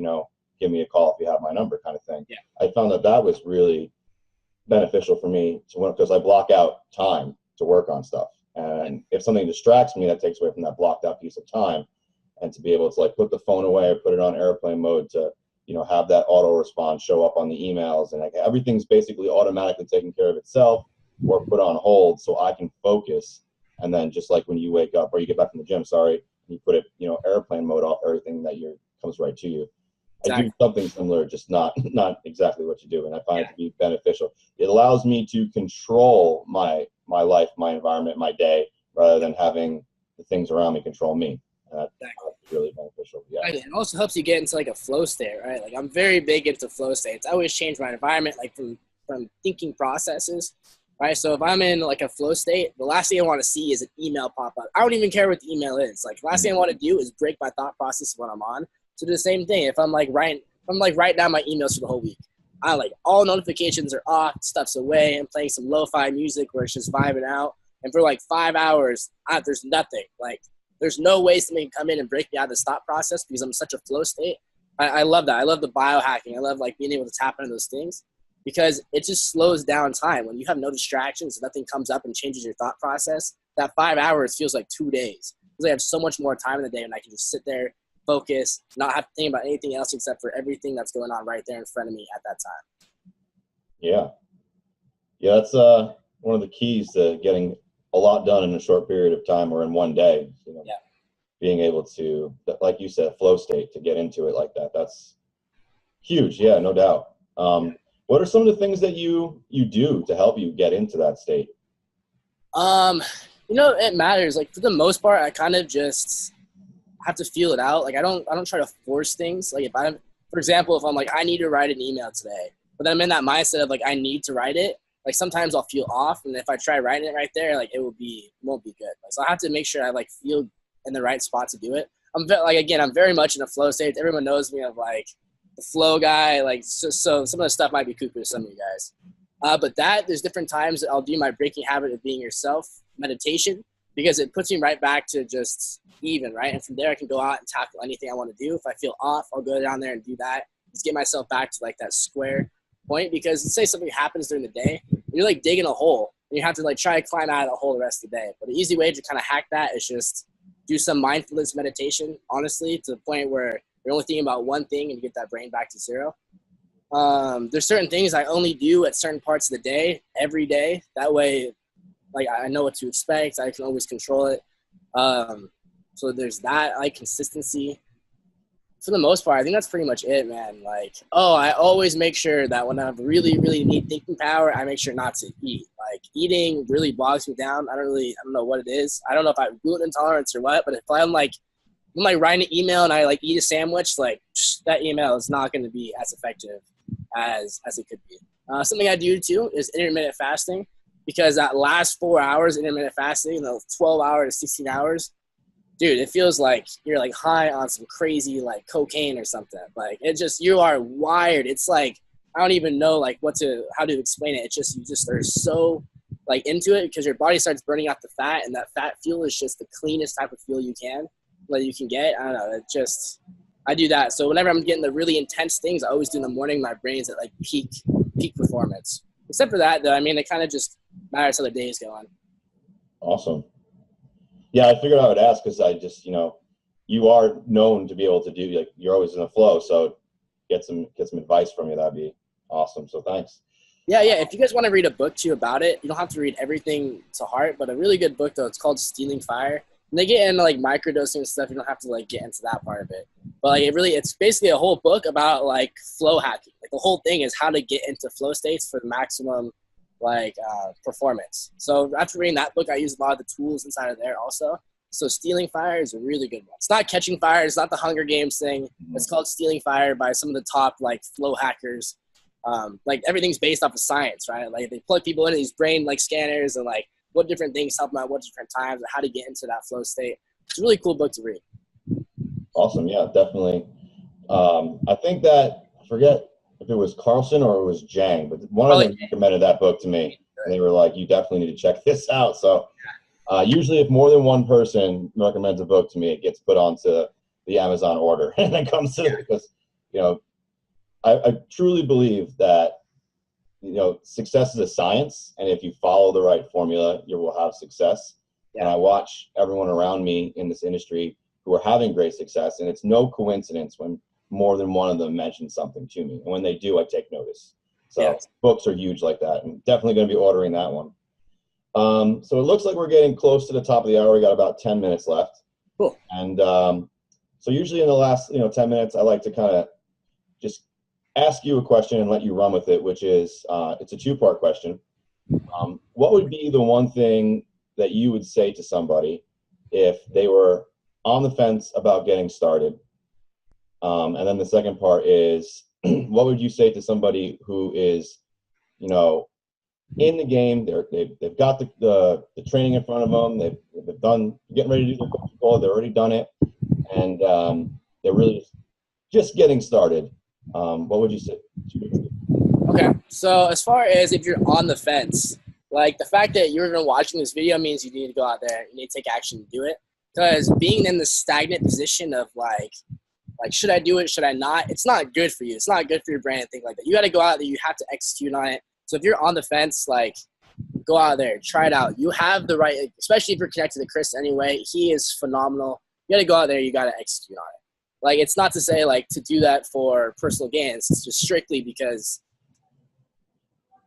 give me a call if you have my number, kind of thing. Yeah. I found that was really beneficial for me because I block out time to work on stuff. And if something distracts me, that takes away from that blocked out piece of time. And to be able to, like, put the phone away or put it on airplane mode to, have that auto response show up on the emails, and like everything's basically automatically taken care of itself or put on hold so I can focus. And then just like when you wake up or you get back from the gym, you put it, airplane mode off, everything that comes right to you. Exactly. I do something similar, just not exactly what you do. And I find it to be beneficial. It allows me to control my life, my environment, my day, rather than having the things around me control me. That's really beneficial. Yeah. Right. It also helps you get into like a flow state, right? Like I'm very big into flow states. I always change my environment, like from thinking processes, right? So if I'm in like a flow state, the last thing I want to see is an email pop up. I don't even care what the email is. Like the last thing I want to do is break my thought process when I'm on. So do the same thing. If I'm like writing down my emails for the whole week, I like all notifications are off, stuff's away. I'm playing some lo-fi music where it's just vibing out. And for like 5 hours, there's nothing. Like there's no way somebody can come in and break me out of this thought process because I'm in such a flow state. I love that. I love the biohacking. I love like being able to tap into those things because it just slows down time. When you have no distractions, nothing comes up and changes your thought process, that 5 hours feels like 2 days. Because I have so much more time in the day and I can just sit there, focus, not have to think about anything else except for everything that's going on right there in front of me at that time. Yeah. Yeah, that's one of the keys to getting a lot done in a short period of time or in one day. Being able to, like you said, flow state, to get into it like that. That's huge. Yeah, no doubt. What are some of the things that you do to help you get into that state? It matters. Like for the most part, I kind of just have to feel it out. Like I don't try to force things. Like for example, if I'm like, I need to write an email today, but then I'm in that mindset of like, I need to write it. Like sometimes I'll feel off. And if I try writing it right there, like it won't be good. Like, so I have to make sure I like feel in the right spot to do it. I'm very much in a flow state. Everyone knows me of like the flow guy. Like, so some of the stuff might be cuckoo to some of you guys. But there's different times that I'll do my breaking habit of being yourself meditation because it puts me right back to just even, right? And from there I can go out and tackle anything I want to do. If I feel off, I'll go down there and do that. Just get myself back to like that square point, because let's say something happens during the day, you're like digging a hole and you have to like try to climb out of the hole the rest of the day. But the easy way to kind of hack that is just do some mindfulness meditation, honestly, to the point where you're only thinking about one thing and you get that brain back to zero. There's certain things I only do at certain parts of the day, every day. That way like I know what to expect. I can always control it. So there's that, like consistency. For the most part, I think that's pretty much it, man. Like, I always make sure that when I really, really need thinking power, I make sure not to eat. Like, eating really bogs me down. I don't know what it is. I don't know if I have gluten intolerance or what, but if I'm writing an email and I like eat a sandwich, like that email is not going to be as effective as it could be. Something I do too is intermittent fasting, because that last 4 hours intermittent fasting, the 12 hours to 16 hours, dude, it feels like you're like high on some crazy like cocaine or something. Like you are wired. It's like, I don't even know like how to explain it. It's just, you just are so like into it, because your body starts burning off the fat, and that fat fuel is just the cleanest type of fuel you can get. I don't know. I do that. So whenever I'm getting the really intense things, I always do in the morning. My brain's at like peak performance. Except for that though, I mean, it kind of just matters how the day is going. Awesome. Yeah, I figured I would ask because I just, you are known to be able to do, like, you're always in a flow. So get some advice from you. That'd be awesome. So thanks. Yeah. If you guys want to read a book too about it, you don't have to read everything to heart, but a really good book though, it's called Stealing Fire. And they get into like microdosing and stuff. You don't have to like get into that part of it. But like it's basically a whole book about like flow hacking. Like the whole thing is how to get into flow states for the maximum performance. So after reading that book, I use a lot of the tools inside of there also. So Stealing Fire is a really good one. It's not Catching Fire. It's not the Hunger Games thing. It's called Stealing Fire by some of the top like flow hackers. Like everything's based off of science, right? Like they plug people into these brain like scanners and like what different things help them at what different times, or how to get into that flow state. It's a really cool book to read. Awesome. Yeah, definitely. I think that, I forget if it was Carlson or it was Jang, but one of them recommended that book to me. And they were like, you definitely need to check this out. So usually if more than one person recommends a book to me, it gets put onto the Amazon order and then comes to it, because, I truly believe that, success is a science. And if you follow the right formula, you will have success. Yeah. And I watch everyone around me in this industry who are having great success. And it's no coincidence when more than one of them mentions something to me. And when they do, I take notice. So books are huge like that. I'm definitely going to be ordering that one. So it looks like we're getting close to the top of the hour. We got about 10 minutes left. Cool. And so usually in the last 10 minutes, I like to kind of just ask you a question and let you run with it, which is it's a two-part question. What would be the one thing that you would say to somebody if they were on the fence about getting started? And then the second part is, what would you say to somebody who is, in the game? They've got the training in front of them. They've done, getting ready to do their coaching goal. They've already done it, and they're really just getting started. What would you say? Okay, so as far as if you're on the fence, like the fact that you're even watching this video means you need to go out there. You need to take action to do it, because being in the stagnant position of like should I do it? Should I not? It's not good for you. It's not good for your brain and think like that. You got to go out there. You have to execute on it. So if you're on the fence, like go out there, try it out. You have the right, especially if you're connected to Chris anyway. He is phenomenal. You got to go out there. You got to execute on it. Like, it's not to say like to do that for personal gains. It's just strictly because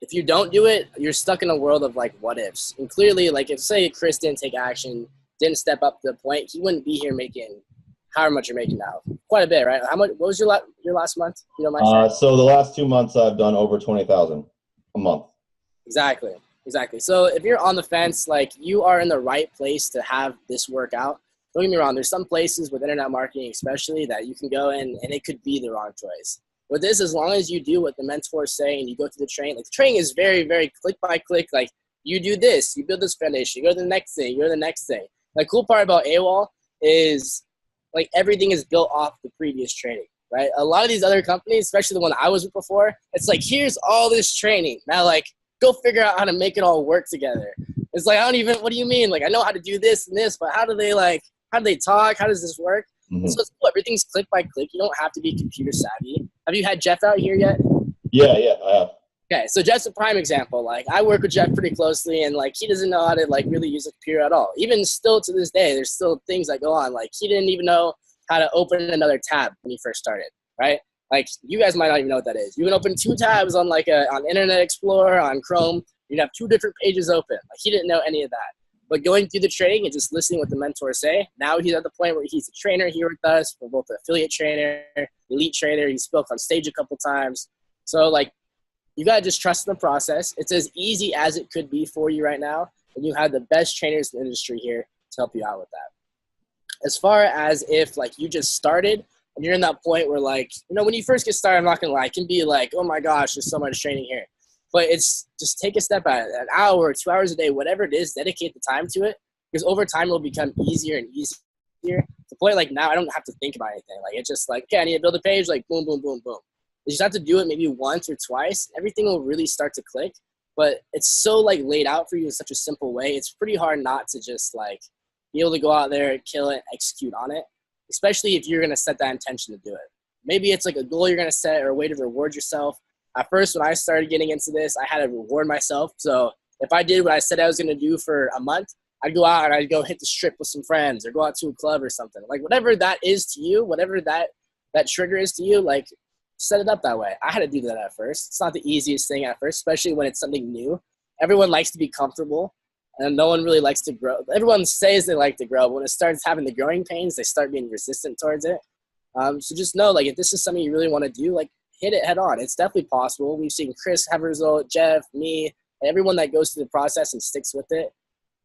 if you don't do it, you're stuck in a world of like what ifs. And clearly, like if say Chris didn't take action, didn't step up to the point, he wouldn't be here making however much you're making now. Quite a bit, right? How much? What was your last month? You don't mind sharing? So the last 2 months I've done over 20,000 a month. Exactly. So if you're on the fence, like you are in the right place to have this work out. Don't get me wrong. There's some places with internet marketing, especially, that you can go in and it could be the wrong choice. With this, as long as you do what the mentors say and you go through the training, like the training is very, very click by click. Like you do this, you build this foundation, you go to the next thing, you go to the next thing. The cool part about AWOL is like everything is built off the previous training, right? A lot of these other companies, especially the one I was with before, it's like, here's all this training. Now, like, go figure out how to make it all work together. It's like, what do you mean? Like, I know how to do this and this, but how do they talk? How does this work? Mm-hmm. So it's cool. Everything's click by click. You don't have to be computer savvy. Have you had Jeff out here yet? Yeah, I have. Okay, so Jeff's a prime example. Like, I work with Jeff pretty closely, and like he doesn't know how to like really use a computer at all. Even still to this day, there's still things that go on. Like he didn't even know how to open another tab when he first started, right? Like you guys might not even know what that is. You can open 2 tabs on on Internet Explorer, on Chrome. You'd have 2 different pages open. Like, he didn't know any of that. But going through the training and just listening what the mentors say, now he's at the point where he's a trainer here with us. We're both an affiliate trainer, elite trainer. He spoke on stage a couple times. So, like, you got to just trust in the process. It's as easy as it could be for you right now. And you have the best trainers in the industry here to help you out with that. As far as if, like, you just started and you're in that point where, like, you know, when you first get started, I'm not going to lie, it can be like, oh, my gosh, there's so much training here. But it's just take a step at it, an hour, 2 hours a day, whatever it is, dedicate the time to it. Because over time, it'll become easier and easier. To the point, like, now I don't have to think about anything. Like, it's just like, okay, I need to build a page, like, boom, boom, boom, boom. You just have to do it maybe once or twice. Everything will really start to click. But it's so, like, laid out for you in such a simple way. It's pretty hard not to just, like, be able to go out there, kill it, execute on it, especially if you're going to set that intention to do it. Maybe it's like a goal you're going to set or a way to reward yourself. At first, when I started getting into this, I had to reward myself. So if I did what I said I was going to do for a month, I'd go out and I'd go hit the strip with some friends or go out to a club or something. Like, whatever that is to you, whatever that trigger is to you, like, set it up that way. I had to do that at first. It's not the easiest thing at first, especially when it's something new. Everyone likes to be comfortable, and no one really likes to grow. Everyone says they like to grow, but when it starts having the growing pains, they start being resistant towards it. So just know, like, if this is something you really want to do, like, hit it head on. It's definitely possible. We've seen Chris have a result, Jeff, me, everyone that goes through the process and sticks with it,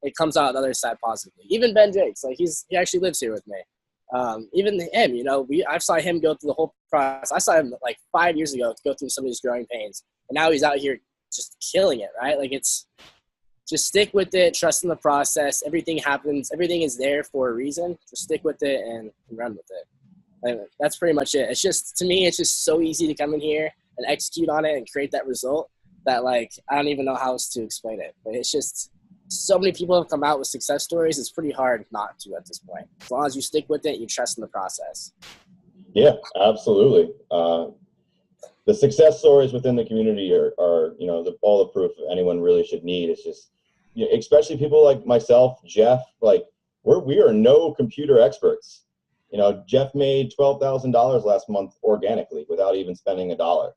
it comes out on the other side positively. Even Ben Jakes, like, he actually lives here with me. Even him, you know, I saw him go through the whole process. I saw him like 5 years ago to go through some of these growing pains, and now he's out here just killing it, right? Like, it's just stick with it, trust in the process. Everything happens. Everything is there for a reason. Just stick with it and run with it. And that's pretty much it. It's just, to me, it's just so easy to come in here and execute on it and create that result that, like, I don't even know how else to explain it. But it's just, so many people have come out with success stories. It's pretty hard not to at this point. As long as you stick with it, you trust in the process. Yeah, absolutely. The success stories within the community are you know, all the proof anyone really should need. It's just, you know, especially people like myself, Jeff, like, we are no computer experts. You know, Jeff made $12,000 last month organically without even spending $1.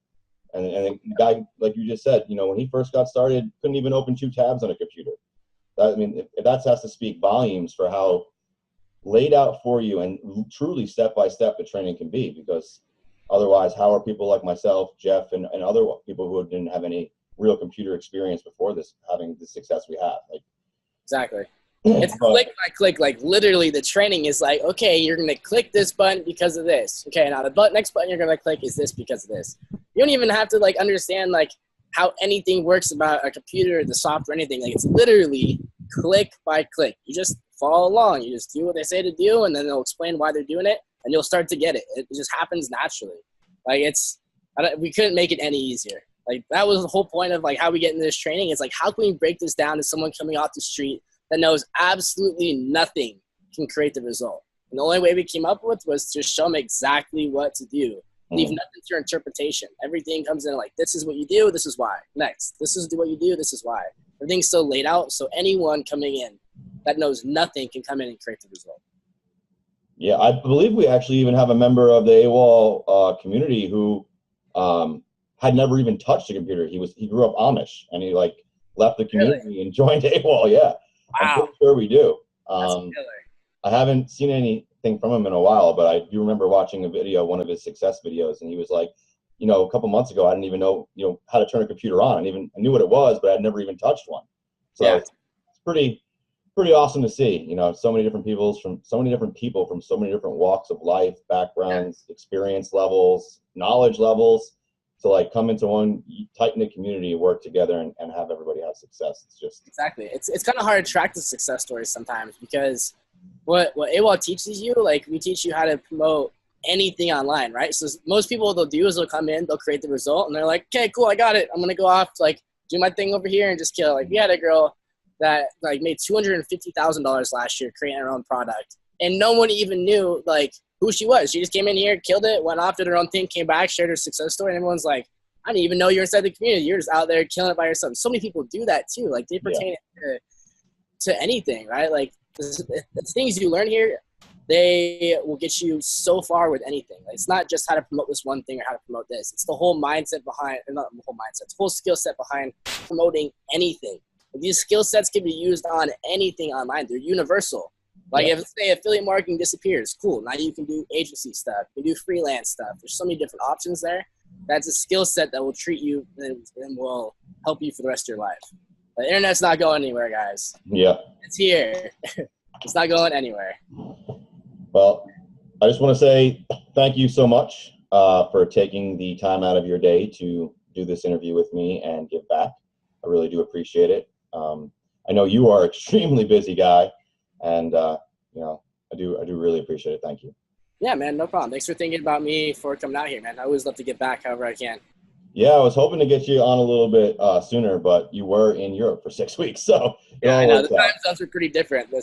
And the guy, like you just said, you know, when he first got started, couldn't even open 2 tabs on a computer. I mean, if that has to speak volumes for how laid out for you and truly step-by-step the training can be, because otherwise, how are people like myself, Jeff, and other people who didn't have any real computer experience before this having the success we have? Like, exactly. It's click by click. Like, literally, the training is like, okay, you're going to click this button because of this. Okay, now the next button you're going to click is this because of this. You don't even have to, like, understand, like, how anything works about a computer, the software, anything. Like, it's literally click by click. You just follow along. You just do what they say to do, and then they'll explain why they're doing it, and you'll start to get it. It just happens naturally. Like, we couldn't make it any easier. Like, that was the whole point of, like, how we get into this training. It's like, how can we break this down to someone coming off the street that knows absolutely nothing can create the result? And the only way we came up with was to show them exactly what to do. Leave nothing to your interpretation. Everything comes in like, this is what you do, this is why. Next, this is what you do, this is why. Everything's so laid out, so anyone coming in that knows nothing can come in and create the result. Yeah, I believe we actually even have a member of the AWOL community who had never even touched a computer. He grew up Amish, and he, like, left the community and joined AWOL. Yeah, wow. I'm pretty sure we do. I haven't seen anything from him in a while, but I do remember watching a video, one of his success videos, and he was like, you know, a couple months ago, I didn't even know, you know, how to turn a computer on. I knew what it was, but I'd never even touched one. So yeah, it's pretty awesome to see, you know, so many different people from so many different walks of life, backgrounds, experience levels, knowledge levels, to, like, come into one tight-knit community, work together, and have everybody have success. It's just exactly. It's kind of hard to track the success stories sometimes, because what AWOL teaches you, like, we teach you how to promote anything online, right? So most people, what they'll do is they'll come in, they'll create the result, and they're like, okay, cool, I got it. I'm going to go off to, like, do my thing over here and just kill. Like, we had a girl that, like, made $250,000 last year creating her own product, and no one even knew, like, who she was. She just came in here, killed it, went off, did her own thing, came back, shared her success story, and everyone's like, I didn't even know you're inside the community. You're just out there killing it by yourself. So many people do that too. Like, they pertain it to anything, right? Like, the things you learn here, they will get you so far with anything. Like, it's not just how to promote this one thing or how to promote this. It's the whole mindset behind, not the whole mindset, it's the whole skill set behind promoting anything. These skill sets can be used on anything online. They're universal. Like if, say, affiliate marketing disappears, cool. Now you can do agency stuff. You can do freelance stuff. There's so many different options there. That's a skill set that will treat you and will help you for the rest of your life. The internet's not going anywhere, guys. Yeah. It's here. It's not going anywhere. Well, I just want to say thank you so much for taking the time out of your day to do this interview with me and give back. I really do appreciate it. I know you are an extremely busy guy, and you know, I do really appreciate it. Thank you. Yeah, man, no problem. Thanks for thinking about me for coming out here, man. I always love to get back however I can. Yeah, I was hoping to get you on a little bit sooner, but you were in Europe for 6 weeks, so yeah, I know the time zones were pretty different.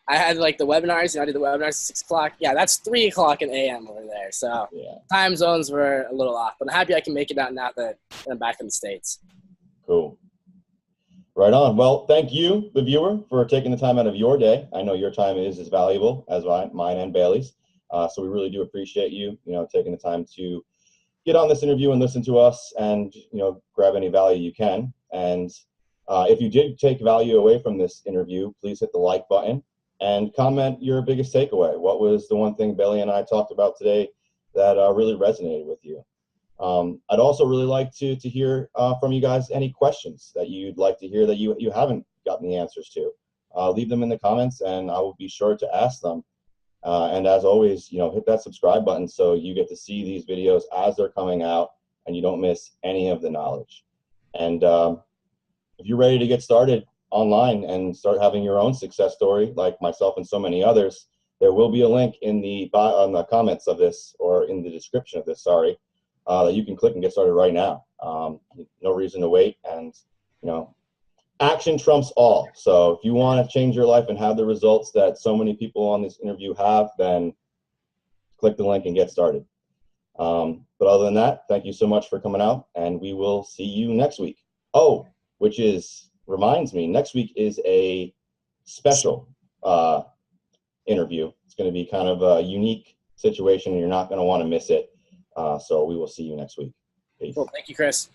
I had like the webinars, I did the webinars at 6 o'clock. Yeah, that's 3 o'clock in AM over there. So yeah, time zones were a little off, but I'm happy I can make it out now that I'm back in the States. Cool. Right on. Well, thank you, the viewer, for taking the time out of your day. I know your time is as valuable as mine and Bailey's. So we really do appreciate you, taking the time to get on this interview and listen to us and, grab any value you can. And if you did take value away from this interview, please hit the like button and comment your biggest takeaway. What was the one thing Bailey and I talked about today that really resonated with you? I'd also really like to hear from you guys any questions that you'd like to hear that you haven't gotten the answers to. Leave them in the comments and I will be sure to ask them. And as always, hit that subscribe button so you get to see these videos as they're coming out and you don't miss any of the knowledge. And if you're ready to get started online and start having your own success story, like myself and so many others, there will be a link on the comments of this, or in the description of this, sorry, that you can click and get started right now. No reason to wait, and action trumps all. So if you want to change your life and have the results that so many people on this interview have, then click the link and get started. But other than that, thank you so much for coming out, and we will see you next week. Oh, which reminds me, next week is a special interview. It's going to be kind of a unique situation, and you're not going to want to miss it. So we will see you next week. Peace. Cool. Thank you, Chris.